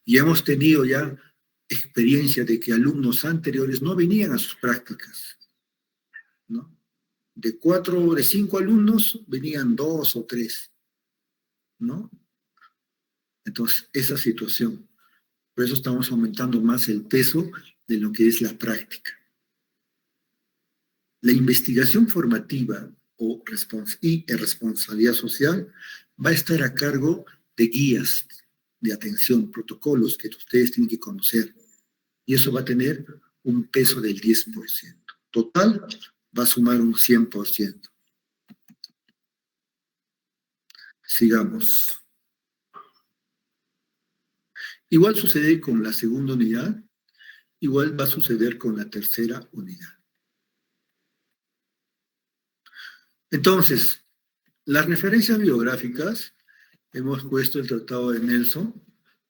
Y hemos tenido ya experiencia de que alumnos anteriores no venían a sus prácticas, ¿no? De 5 alumnos venían 2 o 3, ¿no? Entonces, esa situación. Por eso estamos aumentando más el peso de lo que es la práctica. La investigación formativa y responsabilidad social va a estar a cargo de guías de atención, protocolos que ustedes tienen que conocer. Y eso va a tener un peso del 10%. Total, va a sumar un 100%. Sigamos. Igual sucede con la segunda unidad, igual va a suceder con la tercera unidad. Entonces, las referencias biográficas, hemos puesto el Tratado de Nelson,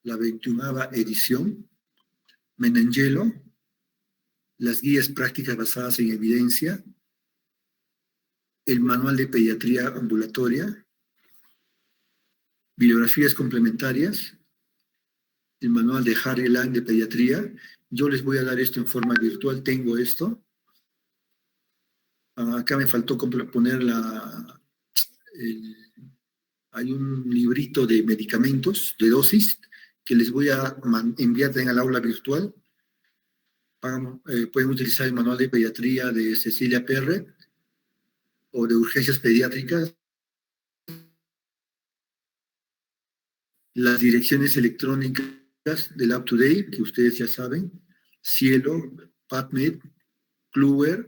la 21ª edición, Menangelo, las guías prácticas basadas en evidencia, el manual de pediatría ambulatoria, bibliografías complementarias, el manual de Harry Lang de pediatría. Yo les voy a dar esto en forma virtual, tengo esto. Acá me faltó poner hay un librito de medicamentos, de dosis, que les voy a enviar también al aula virtual. Pueden utilizar el manual de pediatría de Cecilia Perret o de urgencias pediátricas. Las direcciones electrónicas del UpToDate, que ustedes ya saben, Cielo, PubMed, Kluwer,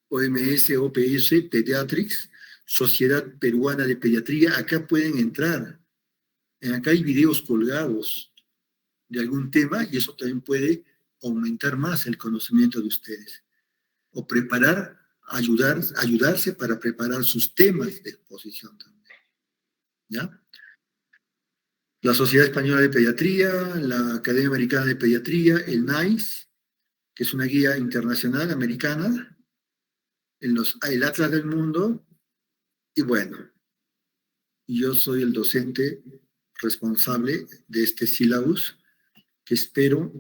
OMS, OPS, Pediatrics, Sociedad Peruana de Pediatría. Acá pueden entrar. Acá hay videos colgados de algún tema y eso también puede aumentar más el conocimiento de ustedes. O ayudarse para preparar sus temas de exposición también. ¿Ya? La Sociedad Española de Pediatría, la Academia Americana de Pediatría, el NICE, que es una guía internacional americana, el Atlas del Mundo, y bueno, yo soy el docente responsable de este sílabus, que espero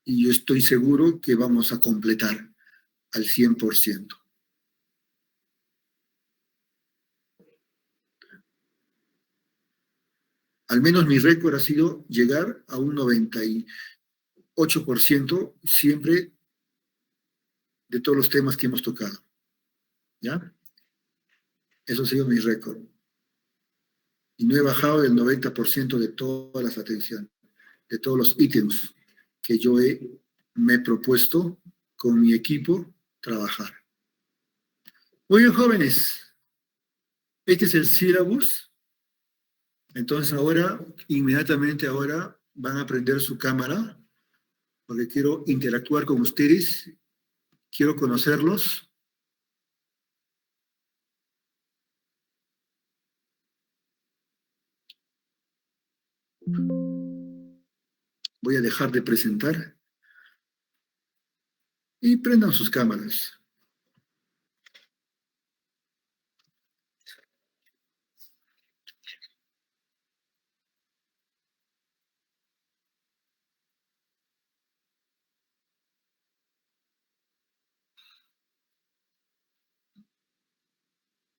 y yo estoy seguro que vamos a completar al 100%. Al menos mi récord ha sido llegar a un 98% siempre de todos los temas que hemos tocado. ¿Ya? Eso ha sido mi récord. Y no he bajado del 90% de todas las atenciones, de todos los ítems que yo me he propuesto con mi equipo trabajar. Muy bien, jóvenes. Este es el sílabus. Entonces ahora, inmediatamente ahora, van a prender su cámara, porque quiero interactuar con ustedes, quiero conocerlos. Voy a dejar de presentar y prendan sus cámaras.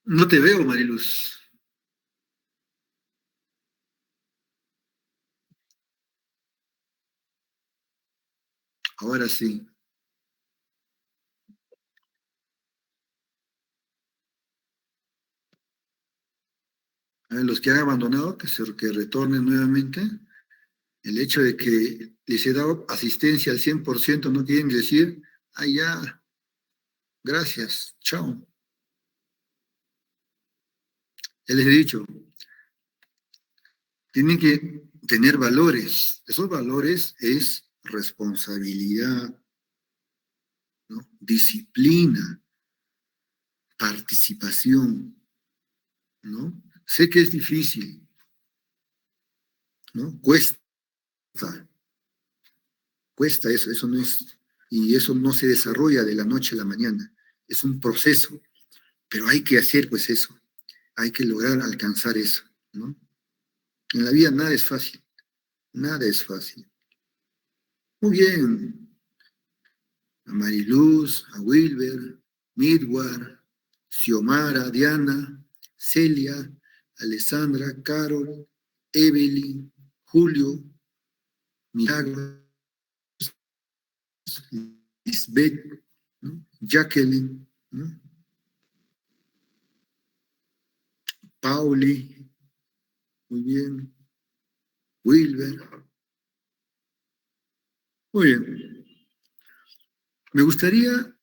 No te veo, Mariluz. Ahora sí. A ver, los que han abandonado, que retornen nuevamente. El hecho de que les he dado asistencia al 100% no quieren decir, ya, gracias, chao. Ya les he dicho, tienen que tener valores. Esos valores es responsabilidad, ¿no? Disciplina, participación, ¿no? Sé que es difícil, ¿no? Cuesta eso no es, y eso no se desarrolla de la noche a la mañana, es un proceso, pero hay que hacer pues eso, hay que lograr alcanzar eso, ¿no? En la vida nada es fácil, nada es fácil. Muy bien, a Mariluz, a Wilber, Midwar, Xiomara, Diana, Celia, Alessandra, Carol, Evelyn, Julio, Milagros, Lisbeth, ¿no? Jacqueline, ¿no? Pauli, muy bien, Wilber, muy bien. Me gustaría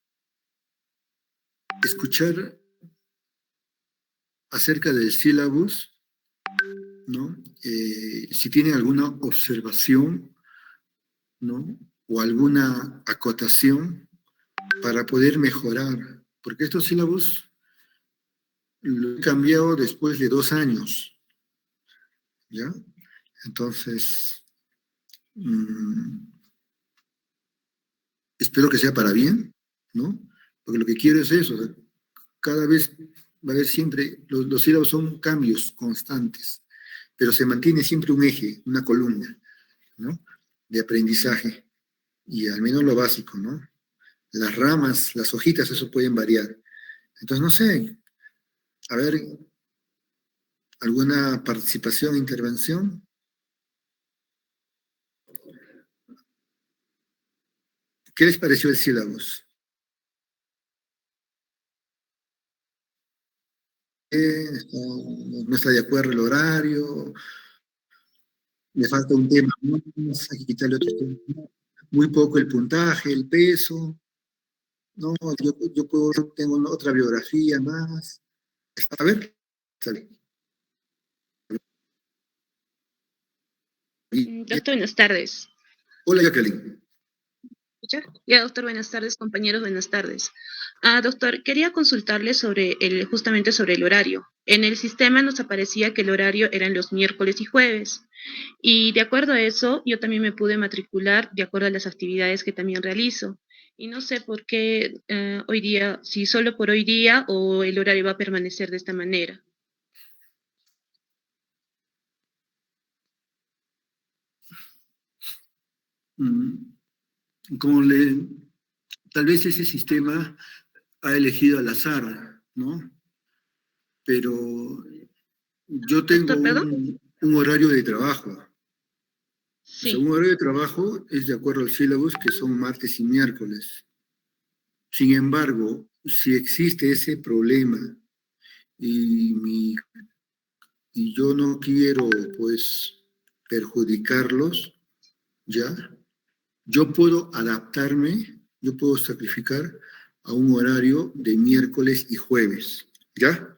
escuchar acerca del sílabus, ¿no? Si tienen alguna observación, ¿no? O alguna acotación para poder mejorar, porque estos sílabus lo he cambiado después de 2 años, ¿ya? Entonces, espero que sea para bien, ¿no? Porque lo que quiero es eso, cada vez va a haber siempre, los sílabos son cambios constantes, pero se mantiene siempre un eje, una columna, ¿no? De aprendizaje, y al menos lo básico, ¿no? Las ramas, las hojitas, eso pueden variar. Entonces, no sé, a ver, ¿alguna participación, intervención? ¿Qué les pareció el sílabus? ¿No está de acuerdo el horario? ¿Le falta un tema más? Hay que quitarle otro tema. Muy poco el puntaje, el peso. No, tengo otra biografía más. A ver, sale. Doctor, buenas tardes. Hola, Jacqueline. ¿Escucha? Ya, doctor, buenas tardes, compañeros, buenas tardes. Doctor, quería consultarle justamente sobre el horario. En el sistema nos aparecía que el horario eran los miércoles y jueves. Y de acuerdo a eso, yo también me pude matricular de acuerdo a las actividades que también realizo. Y no sé por qué hoy día, si solo por hoy día o el horario va a permanecer de esta manera. Como tal vez ese sistema ha elegido al azar, ¿no? Pero yo tengo Doctor, perdón. un horario de trabajo. O sea, Sí. un horario de trabajo es de acuerdo al sílabus, que son martes y miércoles. Sin embargo, si existe ese problema y, y yo no quiero, pues, perjudicarlos, ¿ya? Yo puedo adaptarme, yo puedo sacrificar a un horario de miércoles y jueves, ¿ya?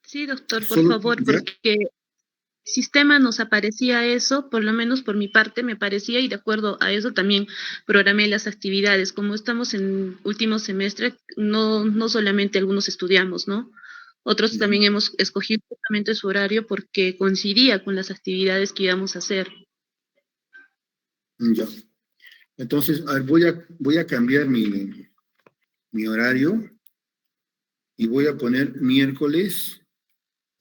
Sí, doctor, por Solo, favor, ¿ya? porque el sistema nos aparecía eso, por lo menos por mi parte me parecía, y de acuerdo a eso también programé las actividades. Como estamos en último semestre, no solamente algunos estudiamos, ¿no? Otros también hemos escogido justamente su horario porque coincidía con las actividades que íbamos a hacer. Ya. Entonces, a ver, voy a cambiar mi horario y voy a poner miércoles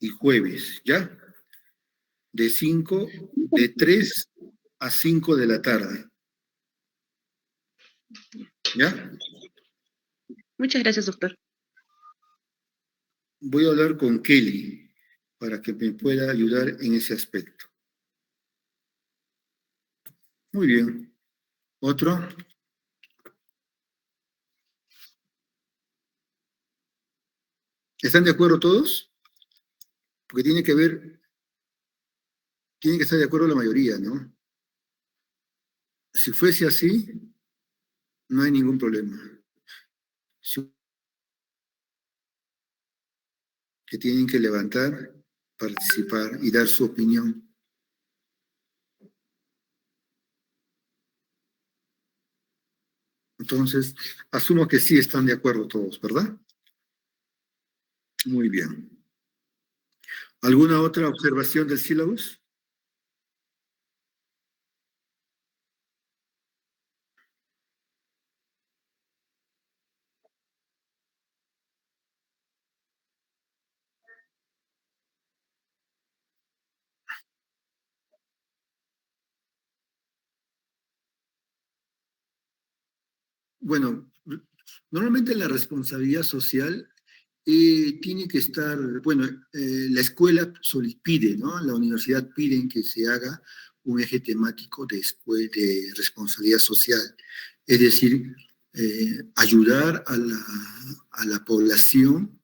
y jueves, ¿ya? De 3 a 5 de la tarde, ¿ya? Muchas gracias, doctor. Voy a hablar con Kelly para que me pueda ayudar en ese aspecto. Muy bien. ¿Otro? ¿Están de acuerdo todos? Porque tiene que estar de acuerdo la mayoría, ¿no? Si fuese así, no hay ningún problema. Que tienen que levantar, participar y dar su opinión. Entonces, asumo que sí están de acuerdo todos, ¿verdad? Muy bien. ¿Alguna otra observación del sílabus? Bueno, normalmente la responsabilidad social tiene que estar, bueno, la escuela pide, ¿no? La universidad piden que se haga un eje temático de responsabilidad social. Es decir, ayudar a la población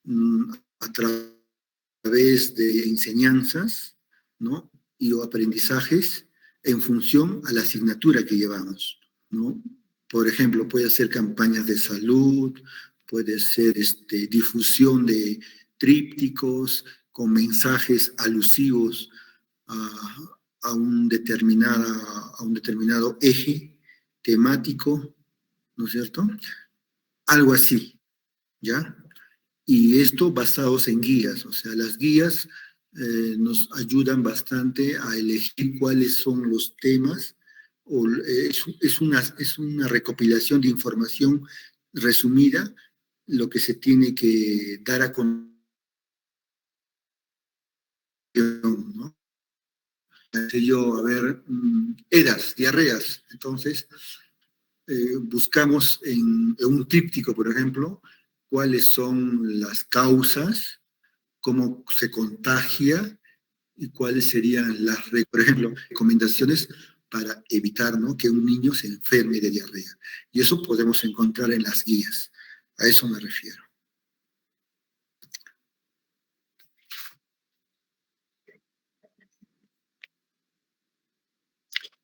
mm, a través de enseñanzas, ¿no? Y o aprendizajes en función a la asignatura que llevamos, ¿no? Por ejemplo, puede ser campañas de salud, puede ser difusión de trípticos con mensajes alusivos a un determinado eje temático, ¿no es cierto? Algo así, ¿ya? Y esto basados en guías, o sea, las guías nos ayudan bastante a elegir cuáles son los temas, es una recopilación de información resumida, lo que se tiene que dar a conocer, ¿no? Yo, a ver, EDAS, diarreas, entonces buscamos en un tríptico, por ejemplo, cuáles son las causas, cómo se contagia y cuáles serían por ejemplo, recomendaciones para evitar, ¿no?, que un niño se enferme de diarrea. Y eso podemos encontrar en las guías. A eso me refiero.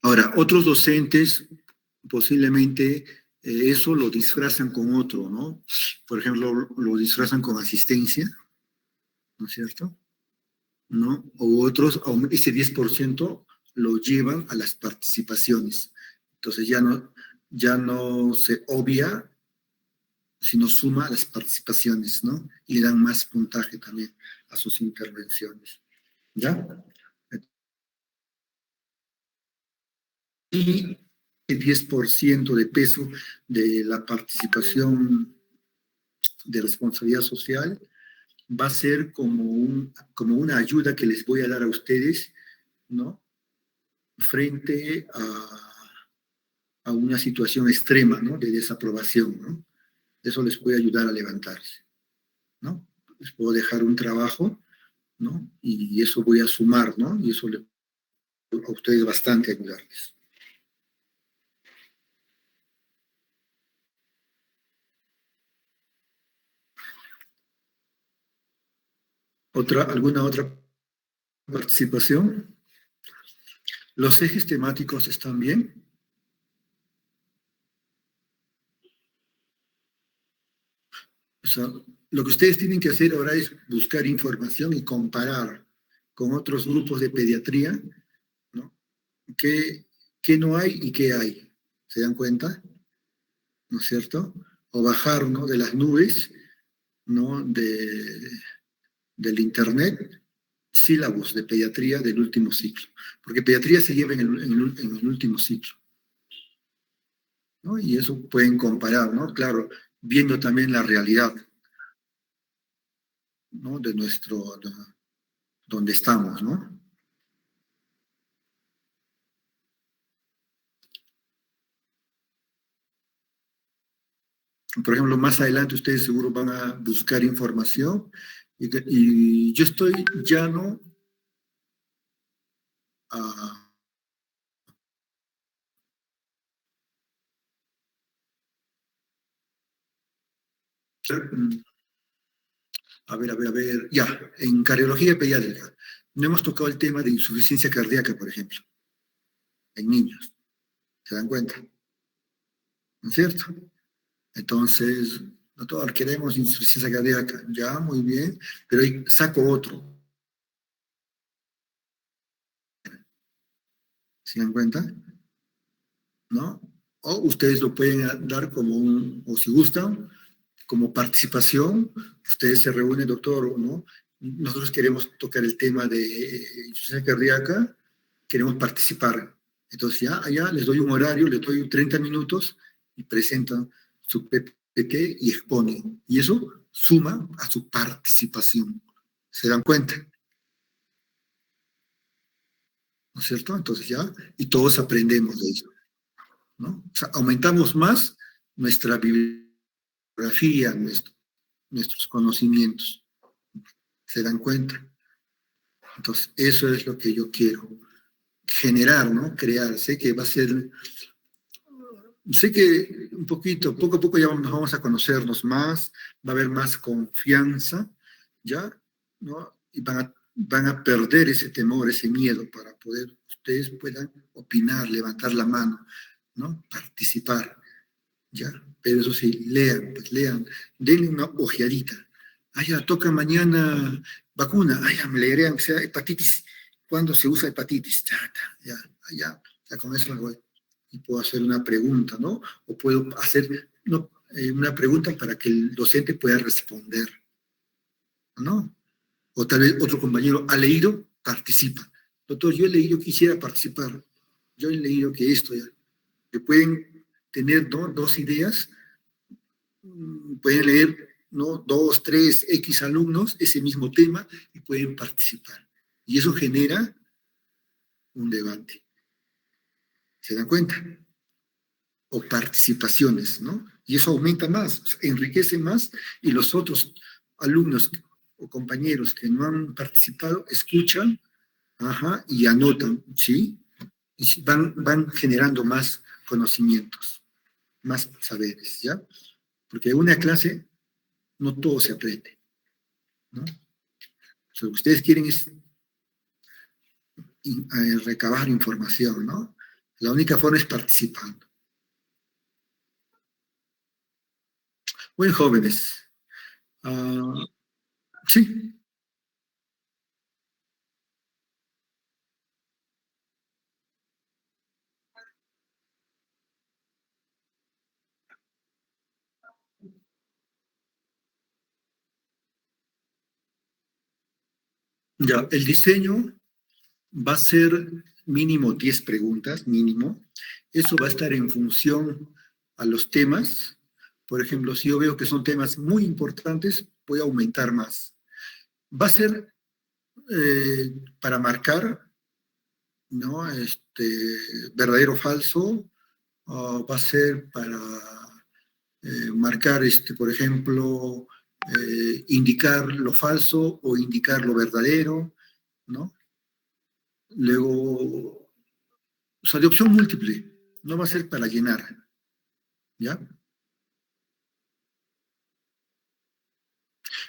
Ahora, otros docentes posiblemente eso lo disfrazan con otro, ¿no? Por ejemplo, lo disfrazan con asistencia, ¿no es cierto? ¿No? O otros, ese 10% lo llevan a las participaciones. Entonces ya no se obvia, sino suma las participaciones, ¿no? Y le dan más puntaje también a sus intervenciones. ¿Ya? Y el 10% de peso de la participación de responsabilidad social va a ser como una ayuda que les voy a dar a ustedes, ¿no? Frente a una situación extrema, ¿no?, de desaprobación, ¿no? Eso les puede ayudar a levantarse, ¿no? Les puedo dejar un trabajo, ¿no? Y eso voy a sumar, ¿no? Y eso a ustedes bastante ayudarles. ¿Alguna otra participación? ¿Los ejes temáticos están bien? O sea, lo que ustedes tienen que hacer ahora es buscar información y comparar con otros grupos de pediatría, ¿no? ¿Qué no hay y qué hay? ¿Se dan cuenta? ¿No es cierto? O bajar, ¿no?, de las nubes, ¿no?, del internet, sílabos de pediatría del último ciclo. Porque pediatría se lleva en el último ciclo, ¿no? Y eso pueden comparar, ¿no? Claro, viendo también la realidad, ¿no?, donde estamos, ¿no? Por ejemplo, más adelante ustedes seguro van a buscar información y yo estoy llano a, a ver, ya, en cardiología pediátrica, no hemos tocado el tema de insuficiencia cardíaca, por ejemplo, en niños, ¿se dan cuenta? ¿No es cierto? Entonces, doctor, queremos insuficiencia cardíaca, ya, muy bien, pero ahí saco otro, ¿se dan cuenta? ¿No? o ustedes lo pueden dar como o si gustan, como participación. Ustedes se reúnen, doctor, ¿no? Nosotros queremos tocar el tema de insuficiencia cardíaca, queremos participar. Entonces ya allá les doy un horario, les doy 30 minutos y presentan su PPT y exponen. Y eso suma a su participación. ¿Se dan cuenta? ¿No es cierto? Entonces ya, y todos aprendemos de eso, ¿no? O sea, aumentamos más nuestra bibliografía, nuestros conocimientos. ¿Se dan cuenta? Entonces, eso es lo que yo quiero generar, ¿no? Crear. Sé que va a ser, sé que un poquito, poco a poco ya nos vamos a conocernos más, va a haber más confianza, ¿ya? ¿No? Y van a perder ese temor, ese miedo, para poder, ustedes puedan opinar, levantar la mano, ¿no? Participar, ¿ya? Pero eso sí, lean, pues lean, denle una ojeadita. Ah, ya, toca mañana vacuna. Ah, ya, me leeré, aunque sea hepatitis. ¿Cuándo se usa hepatitis? Ya, ya, ya con eso me voy. Y puedo hacer una pregunta, ¿no? O puedo hacer una pregunta para que el docente pueda responder, ¿no? O tal vez otro compañero ha leído, participa. Doctor, yo he leído, quisiera participar. Yo he leído que esto ya. Que pueden tener, ¿no?, dos ideas, pueden leer, ¿no?, 2, 3, X alumnos ese mismo tema y pueden participar. Y eso genera un debate. ¿Se dan cuenta? O participaciones, ¿no? Y eso aumenta más, enriquece más, y los otros alumnos o compañeros que no han participado escuchan, ajá, y anotan, ¿sí? Y van generando más conocimientos, más saberes, ¿ya? Porque en una clase no todo se aprende, ¿no? Lo que ustedes quieren es recabar información, ¿no? La única forma es participando. Bueno, jóvenes, sí, ya, el diseño va a ser mínimo 10 preguntas, mínimo. Eso va a estar en función a los temas. Por ejemplo, si yo veo que son temas muy importantes, voy a aumentar más. Va a ser para marcar, ¿no? Verdadero o falso. Va a ser para marcar, por ejemplo, indicar lo falso o indicar lo verdadero, ¿no? Luego, o sea, de opción múltiple, no va a ser para llenar, ¿ya?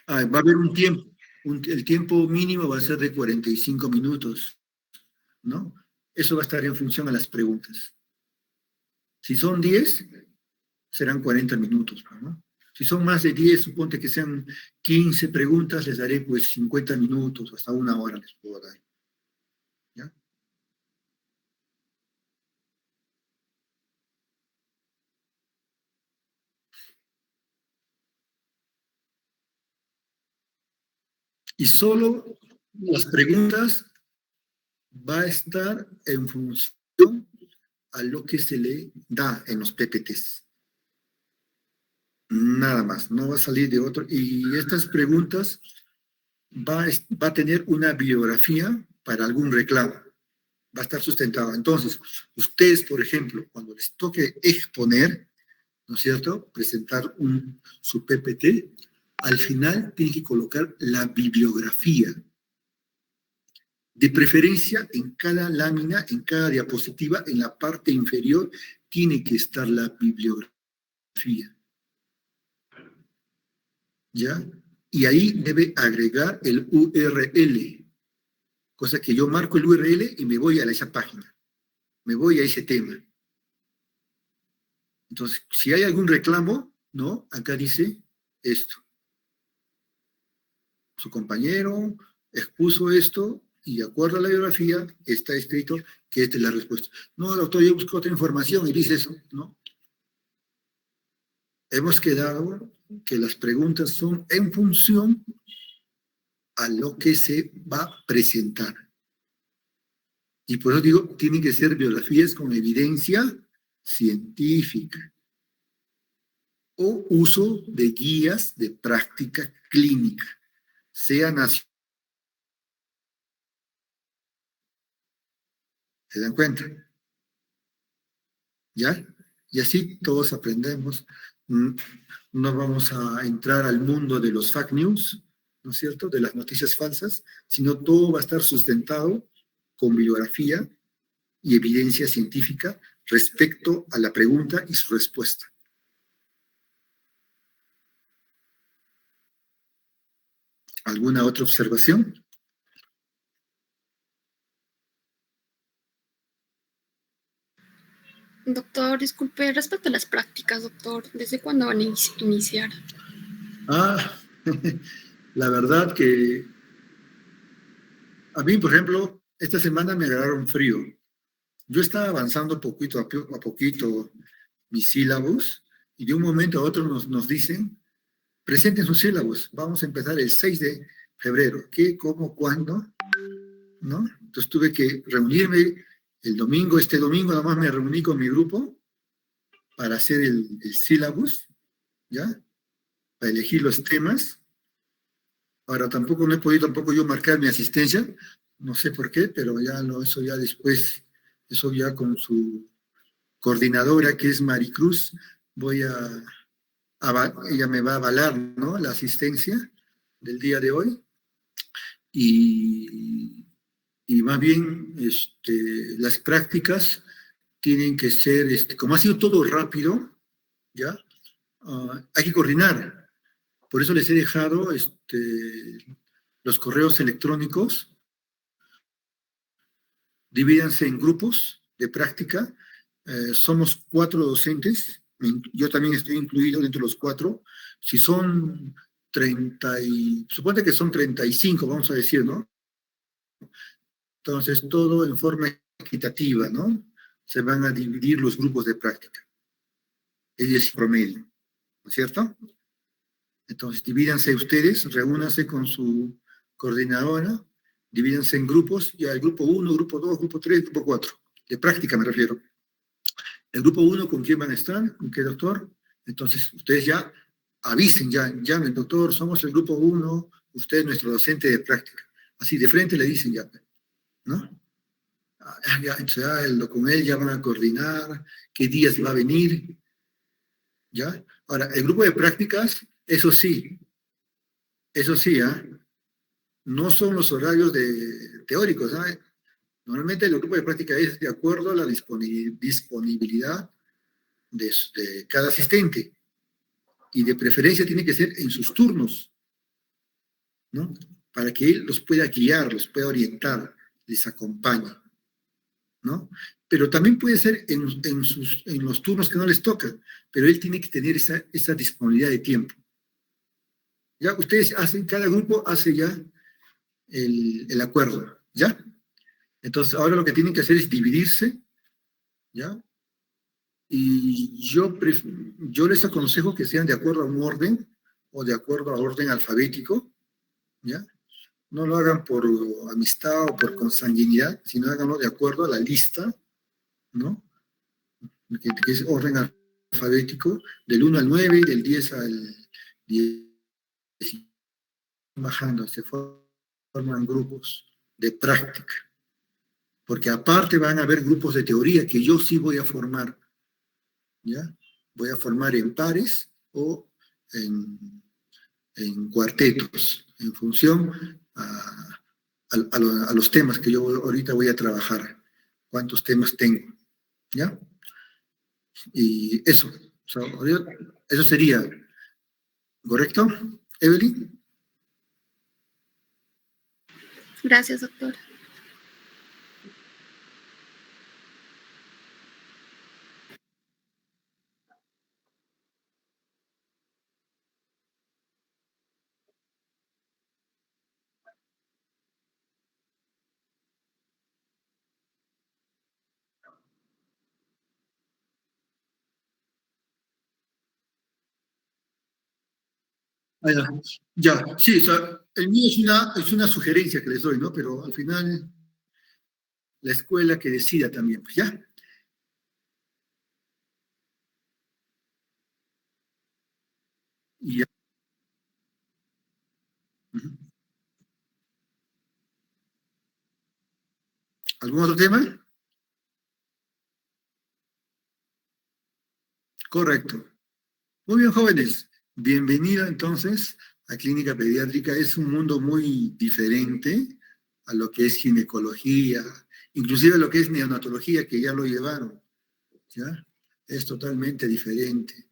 Va a haber un tiempo, el tiempo mínimo va a ser de 45 minutos, ¿no? Eso va a estar en función a las preguntas. Si son 10, serán 40 minutos, ¿no? Si son más de 10, suponte que sean 15 preguntas, les daré pues 50 minutos, hasta una hora les puedo dar, ¿ya? Y solo las preguntas va a estar en función a lo que se le da en los PPTs. Nada más, no va a salir de otro. Y estas preguntas va a tener una bibliografía para algún reclamo. Va a estar sustentada. Entonces, ustedes, por ejemplo, cuando les toque exponer, ¿no es cierto?, presentar su PPT, al final tienen que colocar la bibliografía. De preferencia, en cada lámina, en cada diapositiva, en la parte inferior, tiene que estar la bibliografía. ¿Ya? Y ahí debe agregar el URL, cosa que yo marco el URL y me voy a esa página, me voy a ese tema. Entonces, si hay algún reclamo, ¿no? Acá dice esto. Su compañero expuso esto y de acuerdo a la bibliografía está escrito que esta es la respuesta. No, doctor, yo busco otra información y dice eso, ¿no? hemos quedado que las preguntas son en función a lo que se va a presentar. Y por eso digo, tienen que ser biografías con evidencia científica o uso de guías de práctica clínica, sea nacional. ¿Se dan cuenta? ¿Ya? Y así todos aprendemos. No vamos a entrar al mundo de los fake news, ¿no es cierto?, de las noticias falsas, sino todo va a estar sustentado con bibliografía y evidencia científica respecto a la pregunta y su respuesta. ¿Alguna otra observación? Doctor, disculpe, respecto a las prácticas, doctor, ¿desde cuándo van a iniciar? La verdad que a mí, por ejemplo, esta semana me agarraron frío. Yo estaba avanzando poquito a poquito mis sílabos y de un momento a otro nos dicen, presenten sus sílabos, vamos a empezar el 6 de febrero. ¿Qué, cómo, cuándo? ¿No? Entonces tuve que reunirme el domingo, este domingo nada más me reuní con mi grupo para hacer el sílabus, ¿ya? Para elegir los temas. Ahora tampoco no he podido tampoco yo marcar mi asistencia, no sé por qué, pero ya no, eso ya después, eso ya con su coordinadora que es Maricruz, ella me va a avalar, ¿no?, la asistencia del día de hoy. Y más bien las prácticas tienen que ser, como ha sido todo rápido, ¿ya? Hay que coordinar. Por eso les he dejado los correos electrónicos, divídanse en grupos de práctica. Somos 4 docentes, yo también estoy incluido dentro de los 4. Si son 30 suponte que son 35, vamos a decir, ¿no? Entonces, todo en forma equitativa, ¿no? Se van a dividir los grupos de práctica. Es promedio, ¿no es cierto? Entonces, divídanse ustedes, reúnanse con su coordinadora, divídanse en grupos, ya el grupo 1, grupo 2, grupo 3, grupo 4. De práctica me refiero. El grupo 1, ¿con quién van a estar? ¿Con qué doctor? Entonces, ustedes ya avisen, ya llamen, doctor, somos el grupo 1, usted es nuestro docente de práctica. Así, de frente le dicen ya, ¿no? Entonces, con él ya van a coordinar qué días va a venir, ¿ya? Ahora, el grupo de prácticas, eso sí, no son los horarios teóricos, ¿sabes? Normalmente el grupo de práctica es de acuerdo a la disponibilidad de cada asistente, y de preferencia tiene que ser en sus turnos, ¿no? Para que él los pueda guiar, los pueda orientar, les acompañe, ¿no? Pero también puede ser en los turnos que no les toca, pero él tiene que tener esa disponibilidad de tiempo. Ya ustedes hacen, cada grupo hace ya el acuerdo, ¿ya? Entonces ahora lo que tienen que hacer es dividirse, ¿ya? Y yo les aconsejo que sean de acuerdo a un orden o de acuerdo a orden alfabético, ¿ya? No lo hagan por amistad o por consanguinidad, sino háganlo de acuerdo a la lista, ¿no? Que es orden alfabético, del 1 al 9 y del 10 al 10, bajando, se forman grupos de práctica. Porque aparte van a haber grupos de teoría que yo sí voy a formar, ¿ya? Voy a formar en pares o en cuartetos, en función a los temas que yo ahorita voy a trabajar. ¿Cuántos temas tengo? ¿Ya? Y eso, eso sería, ¿correcto, Evelyn? Gracias, doctor. Ah, ya, ya, sí, o sea, el mío es una sugerencia que les doy, ¿no? Pero al final la escuela que decida también, pues ya. Y ya. Ujú. ¿Algún otro tema? Correcto. Muy bien, jóvenes. Bienvenida entonces a Clínica Pediátrica. Es un mundo muy diferente a lo que es ginecología, inclusive a lo que es neonatología, que ya lo llevaron, ¿ya? Es totalmente diferente.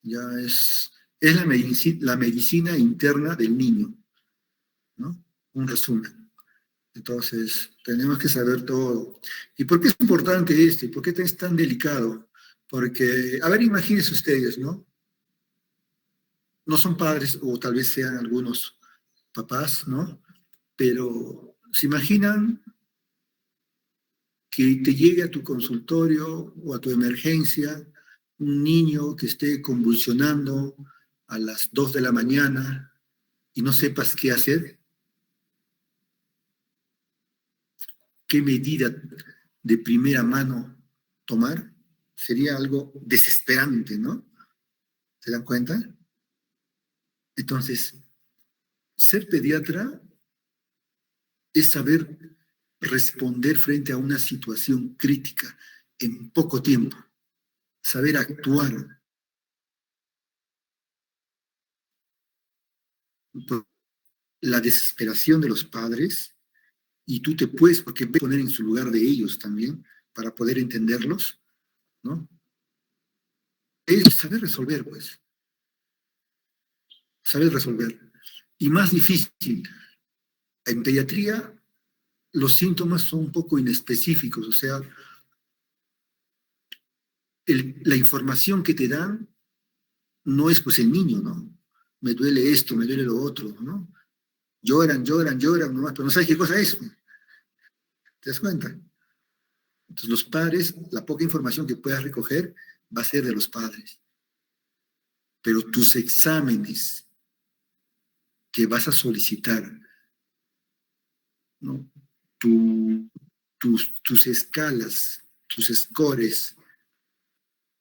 Ya es la medicina interna del niño, ¿no? Un resumen. Entonces, tenemos que saber todo. ¿Y por qué es importante esto? ¿Y por qué es tan delicado? Porque, a ver, imagínense ustedes, ¿no? No son padres, o tal vez sean algunos papás, ¿no? Pero se imaginan que te llegue a tu consultorio o a tu emergencia un niño que esté convulsionando a las 2 de la mañana y no sepas qué hacer, qué medida de primera mano tomar, sería algo desesperante, ¿no? ¿Se dan cuenta? Entonces, ser pediatra es saber responder frente a una situación crítica en poco tiempo, saber actuar. Por la desesperación de los padres, y tú te puedes, porque puedes poner en su lugar de ellos también, para poder entenderlos, ¿no? Es saber resolver, pues, saber resolver. Y más difícil, en pediatría los síntomas son un poco inespecíficos, o sea, la información que te dan no es pues el niño, ¿no? Me duele esto, me duele lo otro, ¿no? Lloran, lloran, lloran, nomás, pero no sabes qué cosa es. ¿Te das cuenta? Entonces los padres, la poca información que puedas recoger va a ser de los padres. Pero tus exámenes que vas a solicitar, ¿no? Tus escalas, tus scores,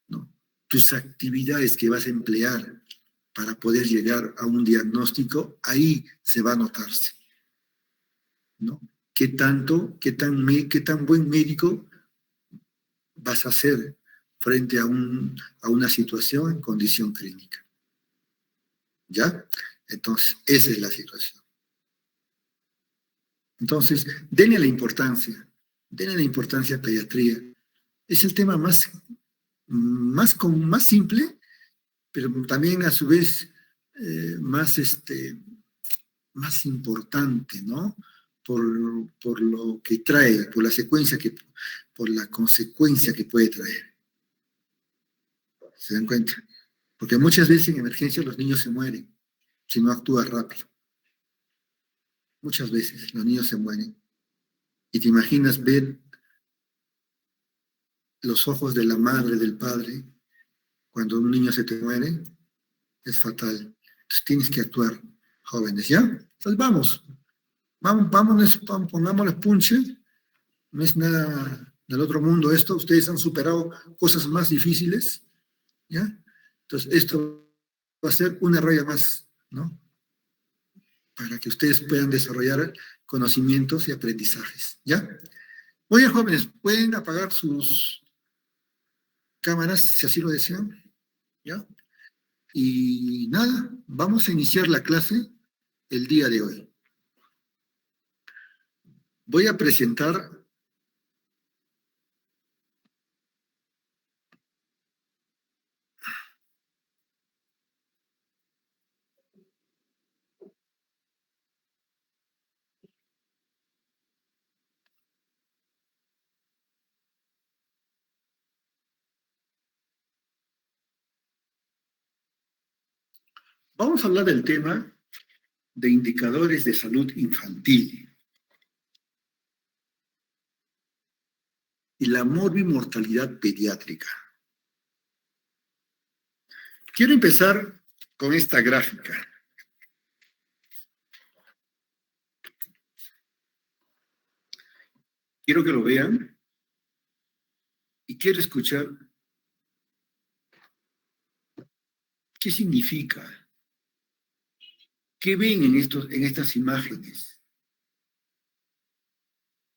¿no? Tus actividades que vas a emplear para poder llegar a un diagnóstico, ahí se va a notarse, ¿no? Qué tan buen médico vas a ser frente a una situación en condición clínica? ¿Ya? Entonces, esa es la situación. Entonces, denle la importancia a pediatría. Es el tema más simple, pero también a su vez más importante, ¿no? Por lo que trae, por la consecuencia que puede traer. ¿Se dan cuenta? Porque muchas veces en emergencia los niños se mueren si no actúas rápido. Muchas veces los niños se mueren. Y te imaginas ver los ojos de la madre, del padre, cuando un niño se te muere, es fatal. Entonces tienes que actuar, jóvenes, ¿ya? Entonces pongámosles punche. No es nada del otro mundo esto. Ustedes han superado cosas más difíciles, ¿ya? Entonces esto va a ser una raya más, ¿no? Para que ustedes puedan desarrollar conocimientos y aprendizajes, ¿ya? Muy bien, jóvenes, pueden apagar sus cámaras si así lo desean, ¿ya? Y nada, vamos a iniciar la clase el día de hoy. Voy a presentar vamos a hablar del tema de indicadores de salud infantil y la morbimortalidad pediátrica. Quiero empezar con esta gráfica. Quiero que lo vean y quiero escuchar qué significa, qué ven en estas imágenes,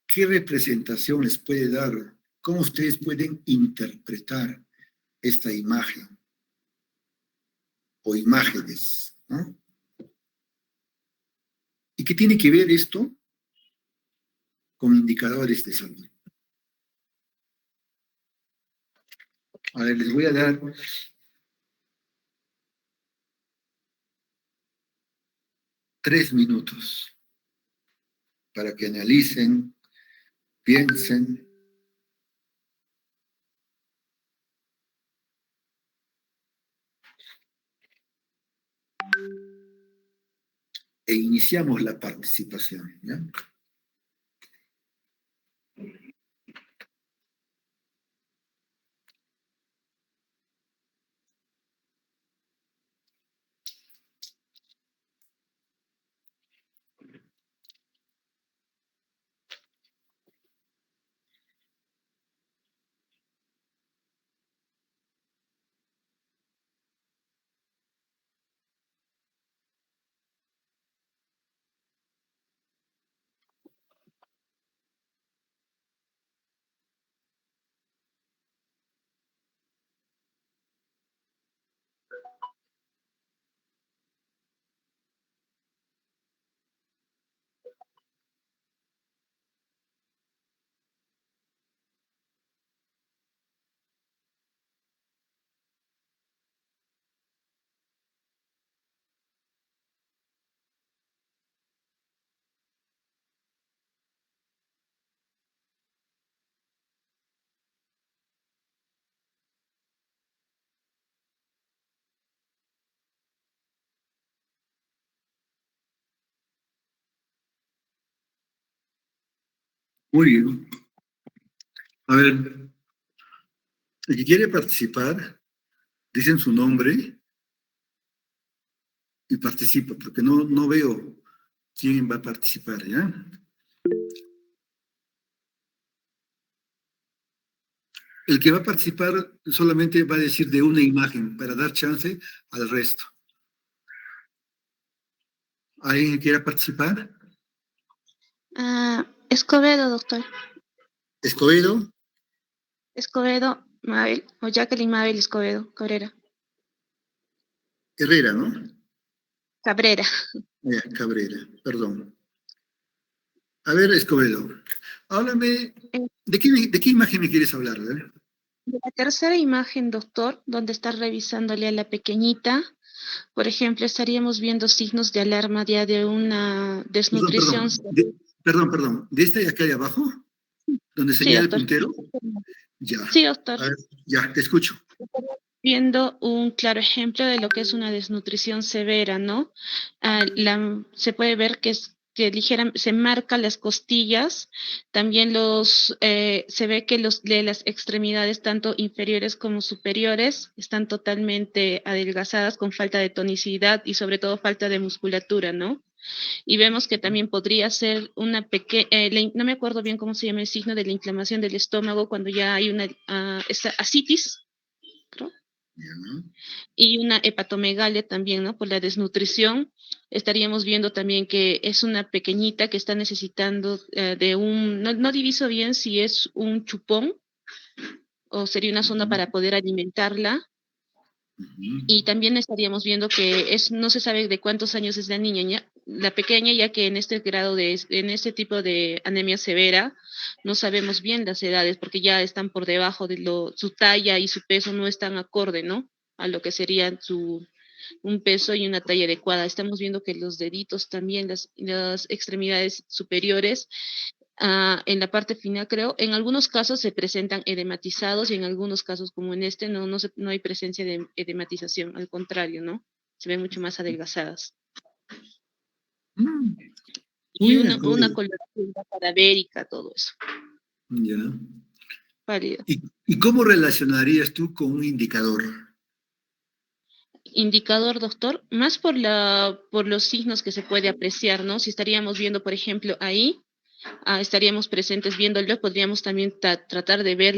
qué representación les puede dar, cómo ustedes pueden interpretar esta imagen o imágenes, ¿no? ¿Y qué tiene que ver esto con indicadores de salud? A ver, les voy a dar 3 minutos para que analicen, piensen. E iniciamos la participación, ¿ya? Muy bien. A ver, el que quiere participar, dicen su nombre y participa, porque no veo quién va a participar, ¿ya? El que va a participar solamente va a decir de una imagen para dar chance al resto. ¿Alguien que quiera participar? Escobedo, doctor. Escobedo, Escobedo, Mabel, o Jacqueline Mabel Escobedo, Cabrera. Herrera, ¿no? Cabrera. Ya, Cabrera, perdón. A ver, Escobedo, háblame, ¿de qué imagen me quieres hablar? A ver. De la tercera imagen, doctor, donde está revisándole a la pequeñita, por ejemplo, estaríamos viendo signos de alarma ya de una desnutrición. Perdón, ¿de esta de acá de abajo? ¿Donde Sí, señala el doctor. puntero? Ya, Sí, doctor. a ver, ya, te escucho. Viendo un claro ejemplo de lo que es una desnutrición severa, ¿no? Se puede ver se marca las costillas, también se ve que de las extremidades, tanto inferiores como superiores, están totalmente adelgazadas con falta de tonicidad y sobre todo falta de musculatura, ¿no? Y vemos que también podría ser una pequeña, no me acuerdo bien cómo se llama el signo de la inflamación del estómago cuando ya hay una esta asitis, creo, Ya. y una hepatomegalia también, ¿no? Por la desnutrición. Estaríamos viendo también que es una pequeñita que está necesitando no diviso bien si es un chupón o sería una sonda para poder alimentarla. Y también estaríamos viendo que no se sabe de cuántos años es la niña, la pequeña, ya que en en este tipo de anemia severa, no sabemos bien las edades, porque ya están por debajo su talla y su peso no están acorde, ¿no? A lo que sería un peso y una talla adecuada. Estamos viendo que los deditos también, las extremidades superiores, en la parte final, creo, en algunos casos se presentan edematizados y en algunos casos, como en este, no hay presencia de edematización, al contrario, ¿no? Se ven mucho más adelgazadas. Mm, muy Y bien, una Escobedo. coloración cadavérica, todo eso. Ya. Pálida. ¿Y cómo relacionarías tú con un indicador? Indicador, doctor, más por los signos que se puede apreciar, ¿no? Si estaríamos viendo, por ejemplo, ahí, estaríamos presentes viéndolo, podríamos también tratar de ver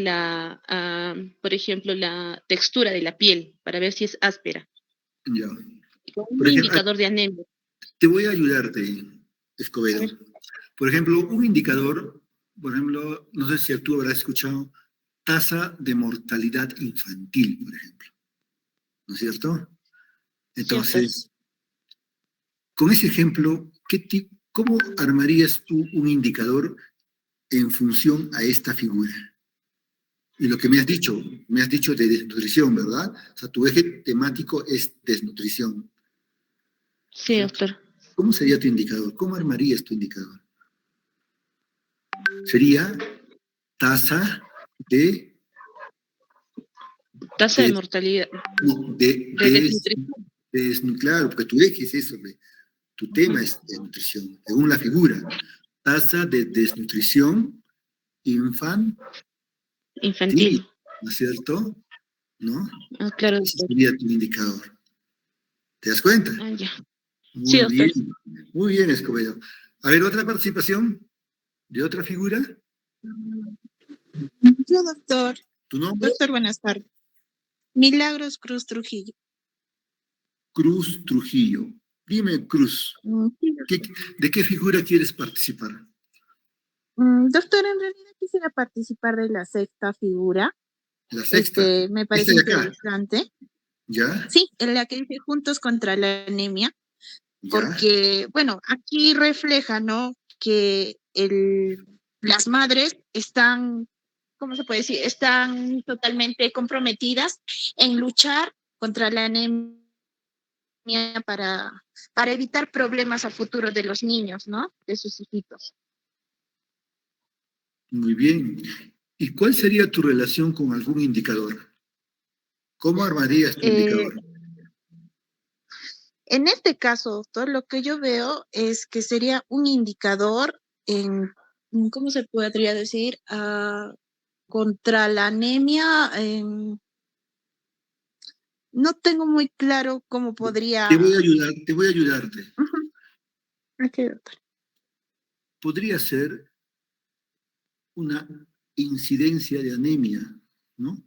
por ejemplo, la textura de la piel para ver si es áspera. Ya. Como Por un ejemplo, indicador de anemia. te voy a ayudarte, A Escobedo. ver. Por ejemplo, un indicador, por ejemplo, no sé si tú habrás escuchado, tasa de mortalidad infantil, por ejemplo. ¿No es cierto? Cierto. Entonces, con ese ejemplo, ¿cómo armarías tú un indicador en función a esta figura? Y lo que me has dicho de desnutrición, ¿verdad? O sea, tu eje temático es desnutrición. Sí, doctor. ¿Cómo sería tu indicador? ¿Cómo armarías tu indicador? Sería tasa de, Tasa de de, mortalidad, de, de desnutrición. claro, porque tu eje es eso, tu tema es desnutrición, según la figura. Tasa de desnutrición infantil, Infantil. ¿no es cierto? ¿No? Claro, Ese doctor. sería tu indicador. ¿Te das cuenta? Ya. Sí, Muy doctor. bien, muy bien, Escobedo. A ver, otra participación de otra figura. Yo, doctor. ¿Tu nombre? Doctor, buenas tardes. Milagros Cruz Trujillo. Cruz Trujillo. Dime, Cruz, Sí, ¿de qué figura quieres participar? doctor, en realidad quisiera participar de la sexta figura. La sexta. Me Esta parece de acá. interesante. ¿Ya? Sí, en la que dice Juntos contra la Anemia, ¿Ya? porque, bueno, aquí refleja, ¿no? Que las madres están, ¿cómo se puede decir? Están totalmente comprometidas en luchar contra la anemia para evitar problemas a futuro de los niños, ¿no? De sus hijitos. Muy bien. ¿Y cuál sería tu relación con algún indicador? ¿Cómo armarías tu Eh, indicador? en este caso, doctor, lo que yo veo es que sería un indicador ¿cómo se podría decir? Contra la anemia. No tengo muy claro cómo Te voy podría. a ayudar, te voy a ayudarte. Ujú. Ok, doctor. Podría ser una incidencia de anemia, ¿no?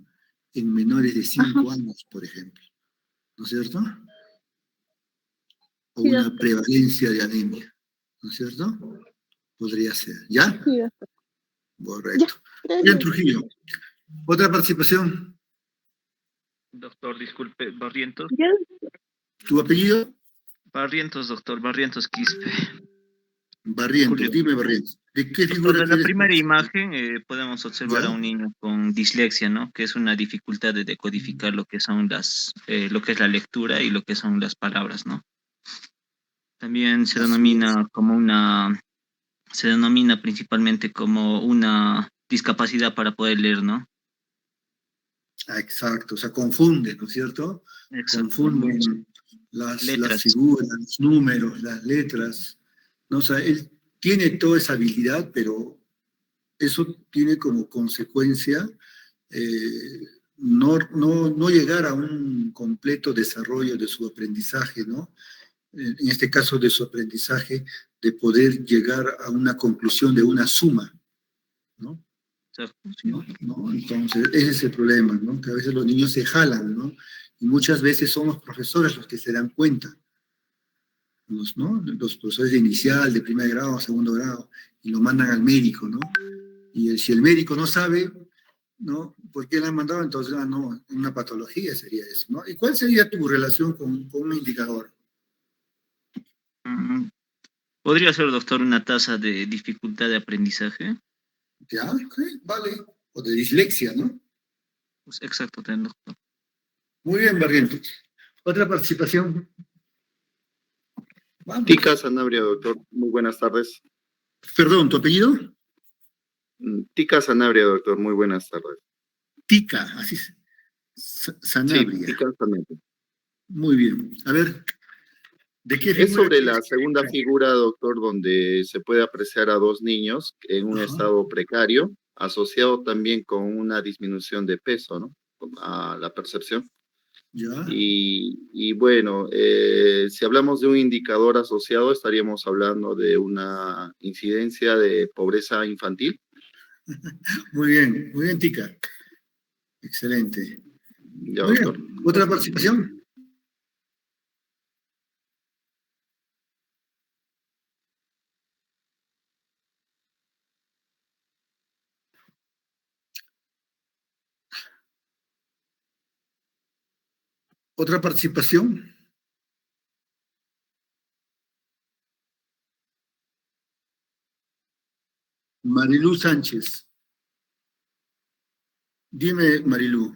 En menores de Ajá, 5 años, por ejemplo, ¿no es cierto? O sí, una doctor. prevalencia de anemia, ¿no es cierto? Podría ser, ¿ya? Sí, doctor. Ya, Correcto. Bien, gracias. Trujillo. ¿Otra participación? Doctor, disculpe, Barrientos. Ya, ¿Tu apellido? Barrientos, doctor, Barrientos Quispe. Barrientos, Disculpe. dime Barrientos. ¿De qué Doctor, figura de la quieres primera participar? imagen podemos observar a ¿Ya? un niño con dislexia, ¿no? Que es una dificultad de decodificar lo que son lo que es la lectura y lo que son las palabras, ¿no? También Así es. se denomina principalmente como una discapacidad para poder leer, ¿no? Ah, exacto, o sea, confunden, ¿no es cierto? Exacto. Confunden las Letras. figuras, los números, las letras, ¿no? O sea, él tiene toda esa habilidad, pero eso tiene como consecuencia no llegar a un completo desarrollo de su aprendizaje, ¿no? En este caso de su aprendizaje, de poder llegar a una conclusión de una suma, ¿no? Exacto, sí. ¿No? Entonces, ese es el problema, ¿no? Que a veces los niños se jalan, ¿no? Y muchas veces son los profesores los que se dan cuenta, ¿no? Los profesores de inicial, de primer grado, segundo grado, y lo mandan al médico, ¿no? Y si el médico no sabe, ¿no? ¿Por qué le han mandado? Entonces, no, una patología sería eso, ¿no? ¿Y cuál sería tu relación con un indicador? Mm, ¿Podría ser, doctor, una tasa de dificultad de aprendizaje? ¿Ya? Ok, vale. O de dislexia, ¿no? Pues exacto, doctor. Muy bien, Barrientos. Otra participación. Vamos. Tica Sanabria, doctor. Muy buenas tardes. Perdón, ¿tu apellido? Tica Sanabria, doctor. Muy buenas tardes. Tica, así es. Sí, Sanabria. Tica Sanabria. Muy bien. A ver, ¿de qué Es figura sobre la quieres? segunda figura, doctor, donde se puede apreciar a dos niños en un Ajá. estado precario, asociado también con una disminución de peso, ¿no? A la percepción. ¿Ya? Y bueno, si hablamos de un indicador asociado, estaríamos hablando de una incidencia de pobreza infantil. Muy bien, Tica. Excelente. Ya, Muy doctor. bien. ¿Otra participación? ¿Otra participación? Marilú Sánchez. Dime, Marilú.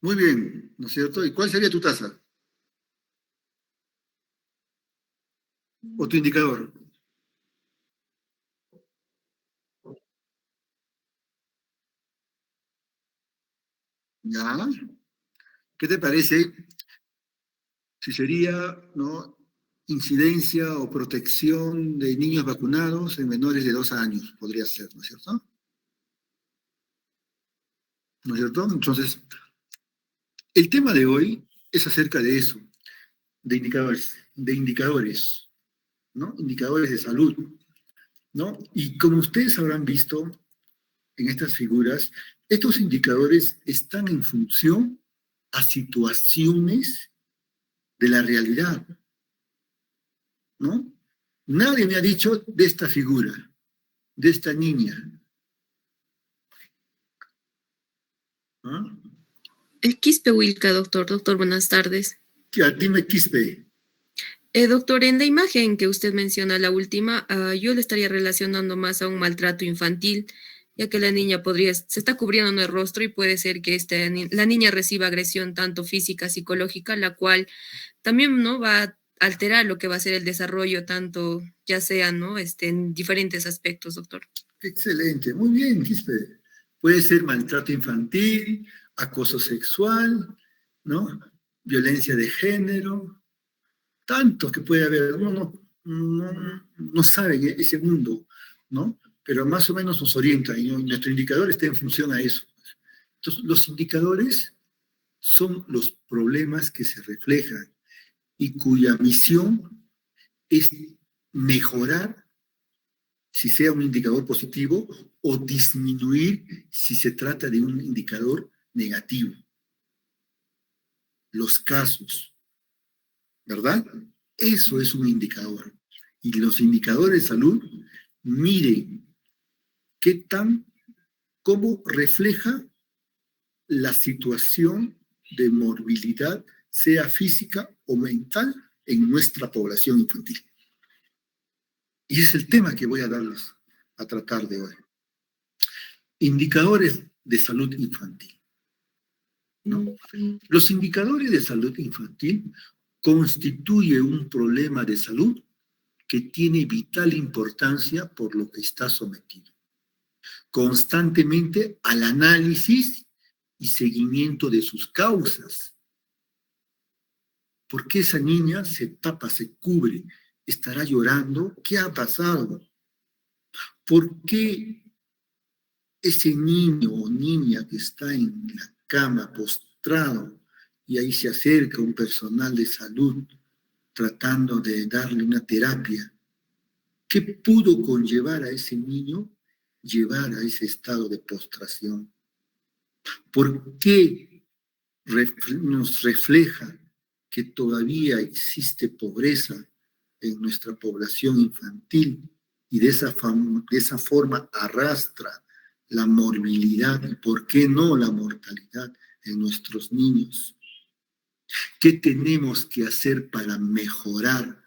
Muy bien, ¿no es cierto? ¿Y cuál sería tu tasa? ¿O tu indicador? ¿Ya? ¿Qué te parece si sería, ¿no?, incidencia o protección de niños vacunados en menores de 2 años? Podría ser, ¿no es cierto? ¿No es cierto? Entonces, el tema de hoy es acerca de eso, de indicadores, ¿no? Indicadores de salud, ¿no? Y como ustedes habrán visto en estas figuras, estos indicadores están en función a situaciones de la realidad, ¿no? Nadie me ha dicho de esta figura, de esta niña. ¿Ah? Quispe Wilka, doctor. Doctor, buenas tardes. Dime, Quispe. Doctor, en la imagen que usted menciona, la última, yo le estaría relacionando más a un maltrato infantil, ya que la niña se está cubriendo en el rostro y puede ser que la niña reciba agresión tanto física, psicológica, la cual también, ¿no?, va a alterar lo que va a ser el desarrollo, tanto ya sea, ¿no?, en diferentes aspectos, doctor. Excelente, muy bien, Quispe. Puede ser maltrato infantil, acoso sexual, ¿no? Violencia de género, tanto que puede haber. Uno no sabe ese mundo, ¿no? Pero más o menos nos orienta y nuestro indicador está en función a eso. Entonces, los indicadores son los problemas que se reflejan y cuya misión es mejorar si sea un indicador positivo o disminuir si se trata de un indicador negativo. Los casos, ¿verdad? Eso es un indicador. Y los indicadores de salud, miren cómo refleja la situación de morbilidad, sea física o mental, en nuestra población infantil. Y es el tema que voy a darles a tratar de hoy. Indicadores de salud infantil, ¿no? Los indicadores de salud infantil constituyen un problema de salud que tiene vital importancia por lo que está sometido constantemente al análisis y seguimiento de sus causas. ¿Por qué esa niña se tapa, se cubre? ¿Estará llorando? ¿Qué ha pasado? ¿Por qué ese niño o niña que está en la cama postrado y ahí se acerca un personal de salud tratando de darle una terapia? ¿Qué pudo conllevar a ese niño llevar a ese estado de postración? ¿Por qué nos refleja que todavía existe pobreza en nuestra población infantil y de esa forma arrastra la morbilidad y, por qué no, la mortalidad en nuestros niños? ¿Qué tenemos que hacer para mejorar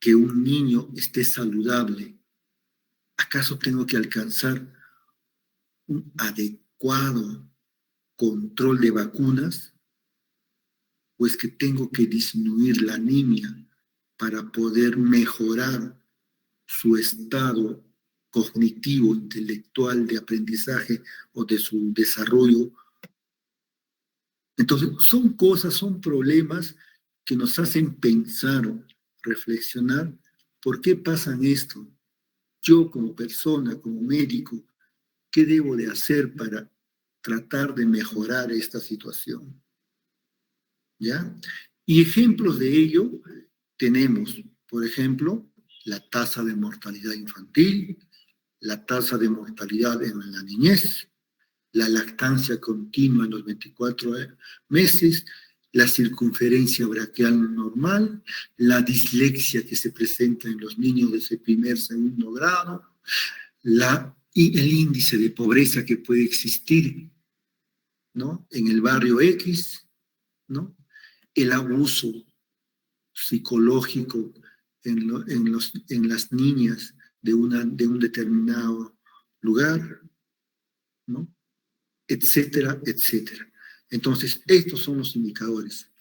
que un niño esté saludable, ¿acaso tengo que alcanzar un adecuado control de vacunas? ¿O es que tengo que disminuir la anemia para poder mejorar su estado cognitivo, intelectual, de aprendizaje o de su desarrollo? Entonces, son cosas, son problemas que nos hacen pensar, reflexionar, ¿por qué pasan esto? Yo como persona, como médico, ¿qué debo de hacer para tratar de mejorar esta situación? ¿Ya? Y ejemplos de ello tenemos, por ejemplo, la tasa de mortalidad infantil, la tasa de mortalidad en la niñez, la lactancia continua en los 24 meses, la circunferencia braquial normal, la dislexia que se presenta en los niños de ese primer, segundo grado, el índice de pobreza que puede existir, ¿no? En el barrio X, ¿no? El abuso psicológico en las niñas de un determinado lugar, ¿no? Etcétera, etcétera. Entonces, estos son los indicadores.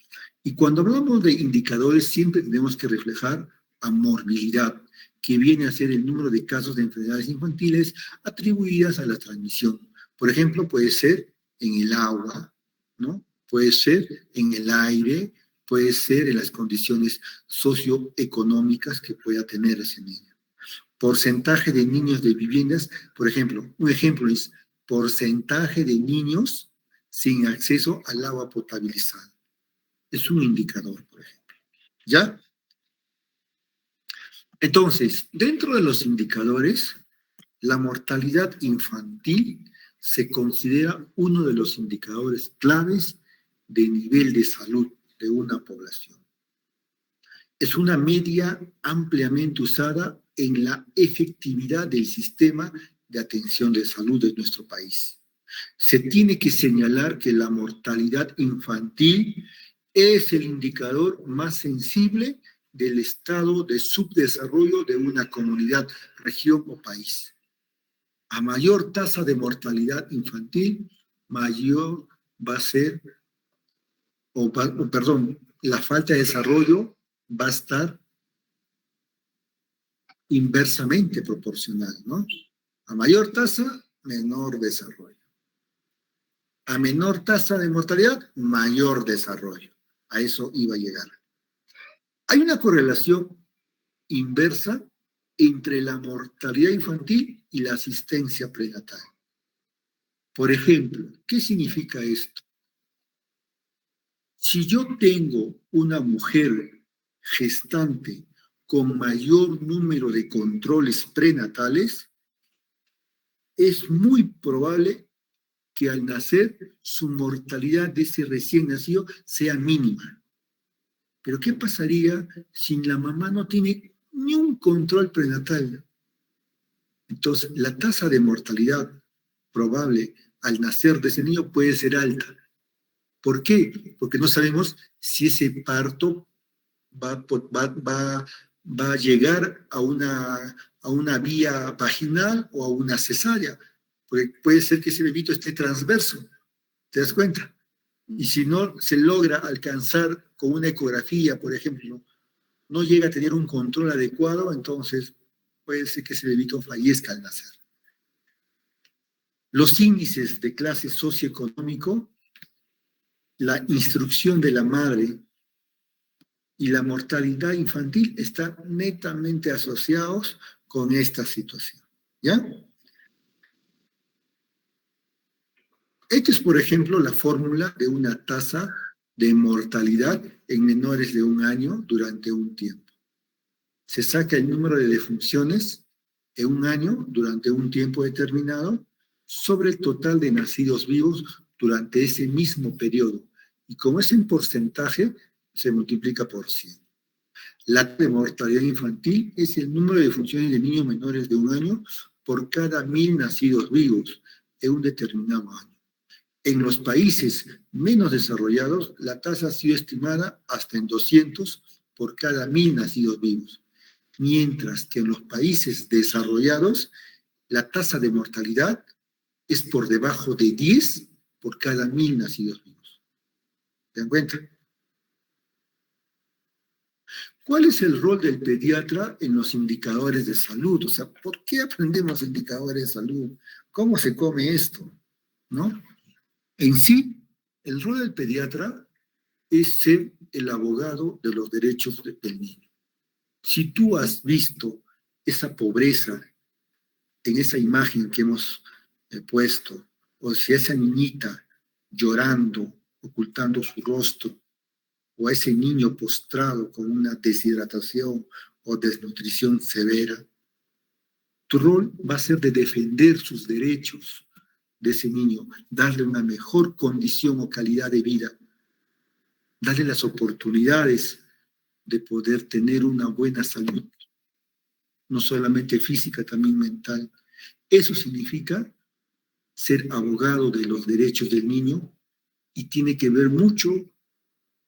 Y cuando hablamos de indicadores, siempre tenemos que reflejar a morbilidad, que viene a ser el número de casos de enfermedades infantiles atribuidas a la transmisión. Por ejemplo, puede ser en el agua, ¿no? Puede ser en el aire, puede ser en las condiciones socioeconómicas que pueda tener ese niño. Porcentaje de niños de viviendas, por ejemplo, un ejemplo es porcentaje de niños sin acceso al agua potabilizada. Es un indicador, por ejemplo. ¿Ya? Entonces, dentro de los indicadores, la mortalidad infantil se considera uno de los indicadores claves de nivel de salud de una población. Es una media ampliamente usada en la efectividad del sistema de atención de salud de nuestro país. Se tiene que señalar que la mortalidad infantil es el indicador más sensible del estado de subdesarrollo de una comunidad, región o país. A mayor tasa de mortalidad infantil, mayor va a ser, la falta de desarrollo va a estar inversamente proporcional, ¿no? A mayor tasa, menor desarrollo. A menor tasa de mortalidad, mayor desarrollo. A eso iba a llegar. Hay una correlación inversa entre la mortalidad infantil y la asistencia prenatal. Por ejemplo, ¿qué significa esto? Si yo tengo una mujer gestante con mayor número de controles prenatales, es muy probable que al nacer su mortalidad de ese recién nacido sea mínima. Pero ¿qué pasaría si la mamá no tiene ni un control prenatal? Entonces, la tasa de mortalidad probable al nacer de ese niño puede ser alta. ¿Por qué? Porque no sabemos si ese parto va a llegar a una vía vaginal o a una cesárea. Porque puede ser que ese bebito esté transverso. ¿Te das cuenta? Y si no se logra alcanzar con una ecografía, por ejemplo, no llega a tener un control adecuado, entonces puede ser que ese bebito fallezca al nacer. Los índices de clase socioeconómico, la instrucción de la madre y la mortalidad infantil están netamente asociados con esta situación. ¿Ya? Esta es, por ejemplo, la fórmula de una tasa de mortalidad en menores de 1 año durante un tiempo. Se saca el número de defunciones en 1 año durante un tiempo determinado sobre el total de nacidos vivos durante ese mismo periodo. Y como es en porcentaje, se multiplica por 100. La de mortalidad infantil es el número de defunciones de niños menores de 1 año por cada 1000 nacidos vivos en un determinado año. En los países menos desarrollados, la tasa ha sido estimada hasta en 200 por cada 1000 nacidos vivos. mientras que en los países desarrollados la tasa de mortalidad es por debajo de 10 por cada 1.000 nacidos vivos. ¿Se dan cuenta? ¿Cuál es el rol del pediatra en los indicadores de salud? O sea, ¿por qué aprendemos indicadores de salud? ¿Cómo se come esto? ¿No? En sí, el rol del pediatra es ser el abogado de los derechos del niño. Si tú has visto esa pobreza en esa imagen que hemos puesto, o si esa niñita llorando, ocultando su rostro, o a ese niño postrado con una deshidratación o desnutrición severa, tu rol va a ser de defender sus derechos de ese niño, darle una mejor condición o calidad de vida, darle las oportunidades de poder tener una buena salud, no solamente física, también mental. Eso significa ser abogado de los derechos del niño y tiene que ver mucho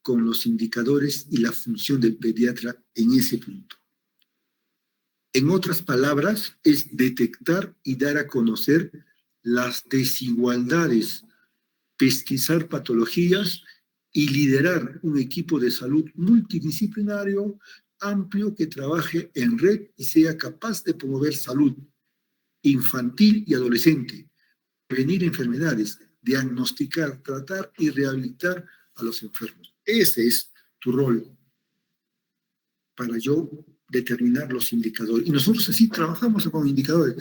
con los indicadores y la función del pediatra en ese punto. En otras palabras, es detectar y dar a conocer las desigualdades, pesquisar patologías y liderar un equipo de salud multidisciplinario, amplio, que trabaje en red y sea capaz de promover salud infantil y adolescente, prevenir enfermedades, diagnosticar, tratar y rehabilitar a los enfermos. Ese es tu rol para yo determinar los indicadores. Y nosotros así trabajamos con indicadores.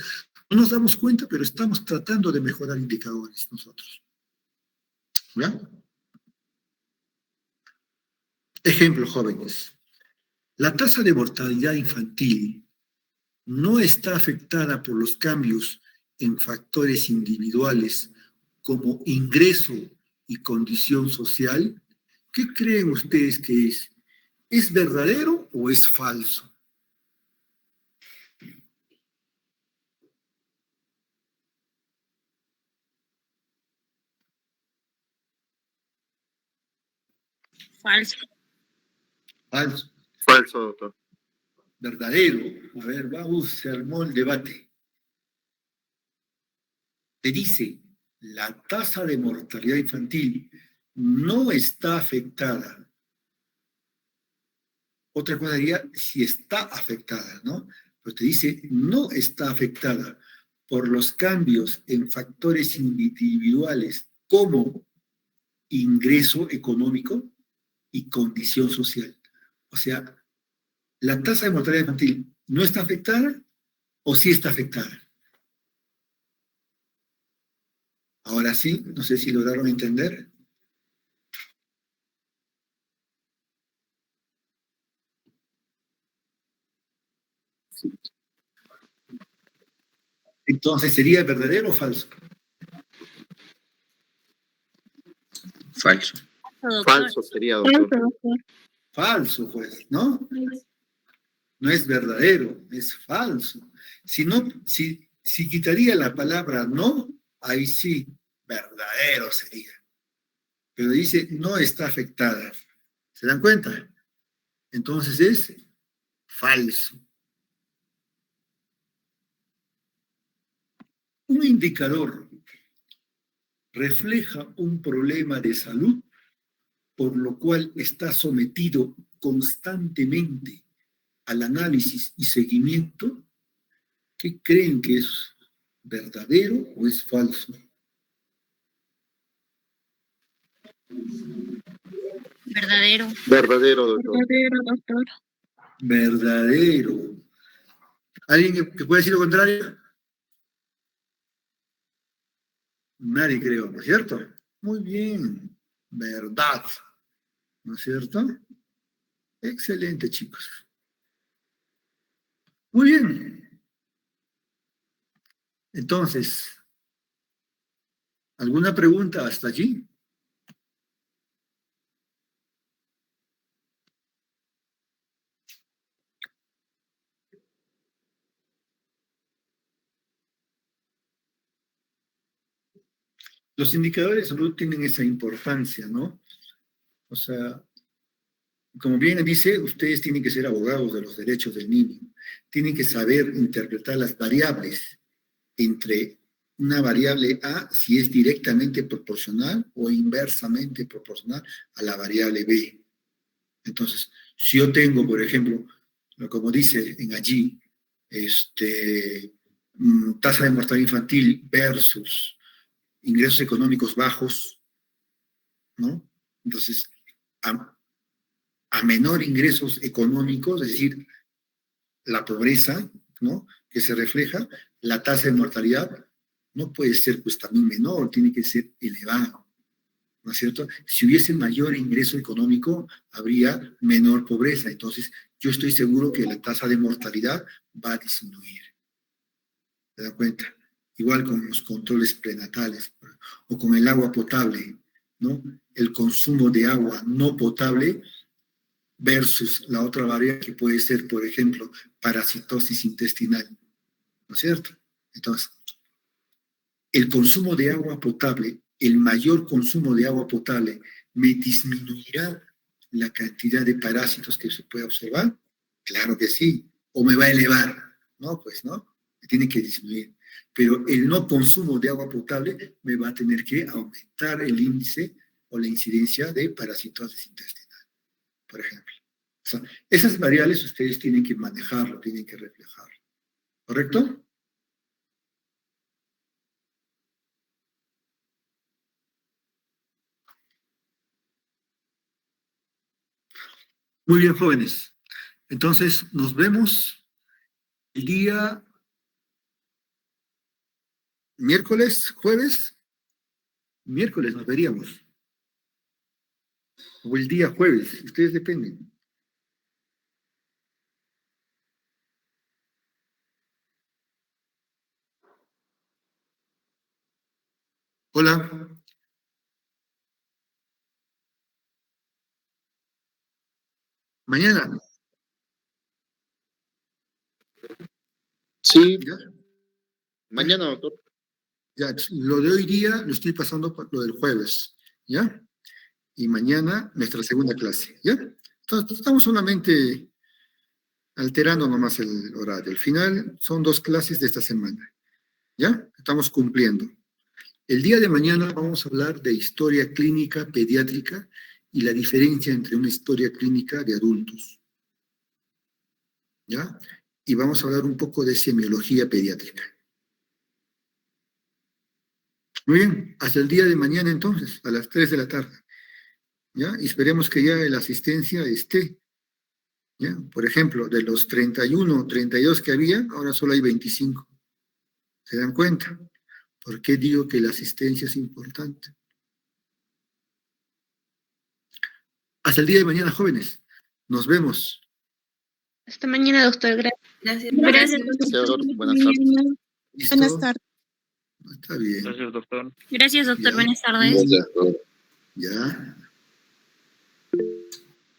No nos damos cuenta, pero estamos tratando de mejorar indicadores nosotros. ¿Ya? Ejemplo, jóvenes. La tasa de mortalidad infantil no está afectada por los cambios en factores individuales como ingreso y condición social. ¿Qué creen ustedes que es? ¿Es verdadero o es falso? Falso. Falso. Falso, doctor. Verdadero. A ver, vamos, se armó el debate. Te dice, la tasa de mortalidad infantil no está afectada. Otra cosa diría, si está afectada, ¿no? Pero te dice, no está afectada por los cambios en factores individuales como ingreso económico y condición social. O sea, la tasa de mortalidad infantil no está afectada o sí está afectada. Ahora sí, no sé si lograron entender. Entonces, ¿sería verdadero o falso? Falso. Falso sería, doctor. Falso, pues, ¿no? No es verdadero, es falso. Si no, si quitaría la palabra no, ahí sí, verdadero sería. Pero dice, no está afectada. ¿Se dan cuenta? Entonces es falso. Un indicador refleja un problema de salud por lo cual está sometido constantemente al análisis y seguimiento. ¿Qué creen que es verdadero o es falso? Verdadero. Verdadero, doctor. Verdadero, doctor. Verdadero. ¿Alguien que pueda decir lo contrario? Nadie creo, ¿no es cierto? Muy bien. Verdad. ¿No es cierto? Excelente, chicos. Muy bien. Entonces, ¿alguna pregunta hasta allí? Los indicadores de salud tienen esa importancia, ¿no? O sea, Como bien dice, ustedes tienen que ser abogados de los derechos del niño. Tienen que saber interpretar las variables entre una variable A si es directamente proporcional o inversamente proporcional a la variable B. Entonces, si yo tengo, por ejemplo, como dice en allí, tasa de mortalidad infantil versus ingresos económicos bajos, ¿no? Entonces, a menor ingresos económicos, es decir, la pobreza, ¿no?, que se refleja, la tasa de mortalidad no puede ser pues también menor, tiene que ser elevado, ¿no es cierto? Si hubiese mayor ingreso económico, habría menor pobreza. Entonces, yo estoy seguro que la tasa de mortalidad va a disminuir. ¿Se dan cuenta? Igual con los controles prenatales o con el agua potable, ¿no? El consumo de agua no potable versus la otra variable que puede ser, por ejemplo, parasitosis intestinal, ¿no es cierto? Entonces, el consumo de agua potable, el mayor consumo de agua potable, ¿me disminuirá la cantidad de parásitos que se puede observar? Claro que sí. ¿O me va a elevar? No, pues no. Tiene que disminuir. Pero el no consumo de agua potable me va a tener que aumentar el índice o la incidencia de parasitosis intestinal, por ejemplo. O sea, esas variables ustedes tienen que manejarlo, tienen que reflejarlo. ¿Correcto? Muy bien, jóvenes. Entonces, nos vemos el día miércoles, jueves. Miércoles nos veríamos. O el día jueves. Ustedes dependen. Hola. Mañana. Sí, ¿Ya? mañana, doctor. Ya, lo de hoy día lo estoy pasando por lo del jueves. ¿Ya? Y mañana nuestra segunda clase. ¿Ya? Entonces, estamos solamente alterando nomás el horario. Al final son 2 clases de esta semana. ¿Ya? Estamos cumpliendo. El día de mañana vamos a hablar de historia clínica pediátrica y la diferencia entre una historia clínica de adultos. ¿Ya? Y vamos a hablar un poco de semiología pediátrica. Muy bien, hasta el día de mañana entonces, a las 3 de la tarde. ¿Ya? Y esperemos que ya la asistencia esté. ¿Ya? Por ejemplo, de los 31, 32 que había, ahora solo hay 25. ¿Se dan cuenta? ¿Por qué digo que la asistencia es importante? Hasta el día de mañana, jóvenes. Nos vemos. Hasta mañana, doctor. Gracias. Gracias. Gracias, Gracias, doctor. doctor. Buenas tardes. ¿Listo? Buenas tardes. Está bien. Gracias, doctor. Gracias, doctor. Ya. Buenas tardes. Gracias, doctor. Ya,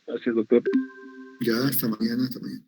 Gracias, doctor. ya, hasta mañana, hasta mañana.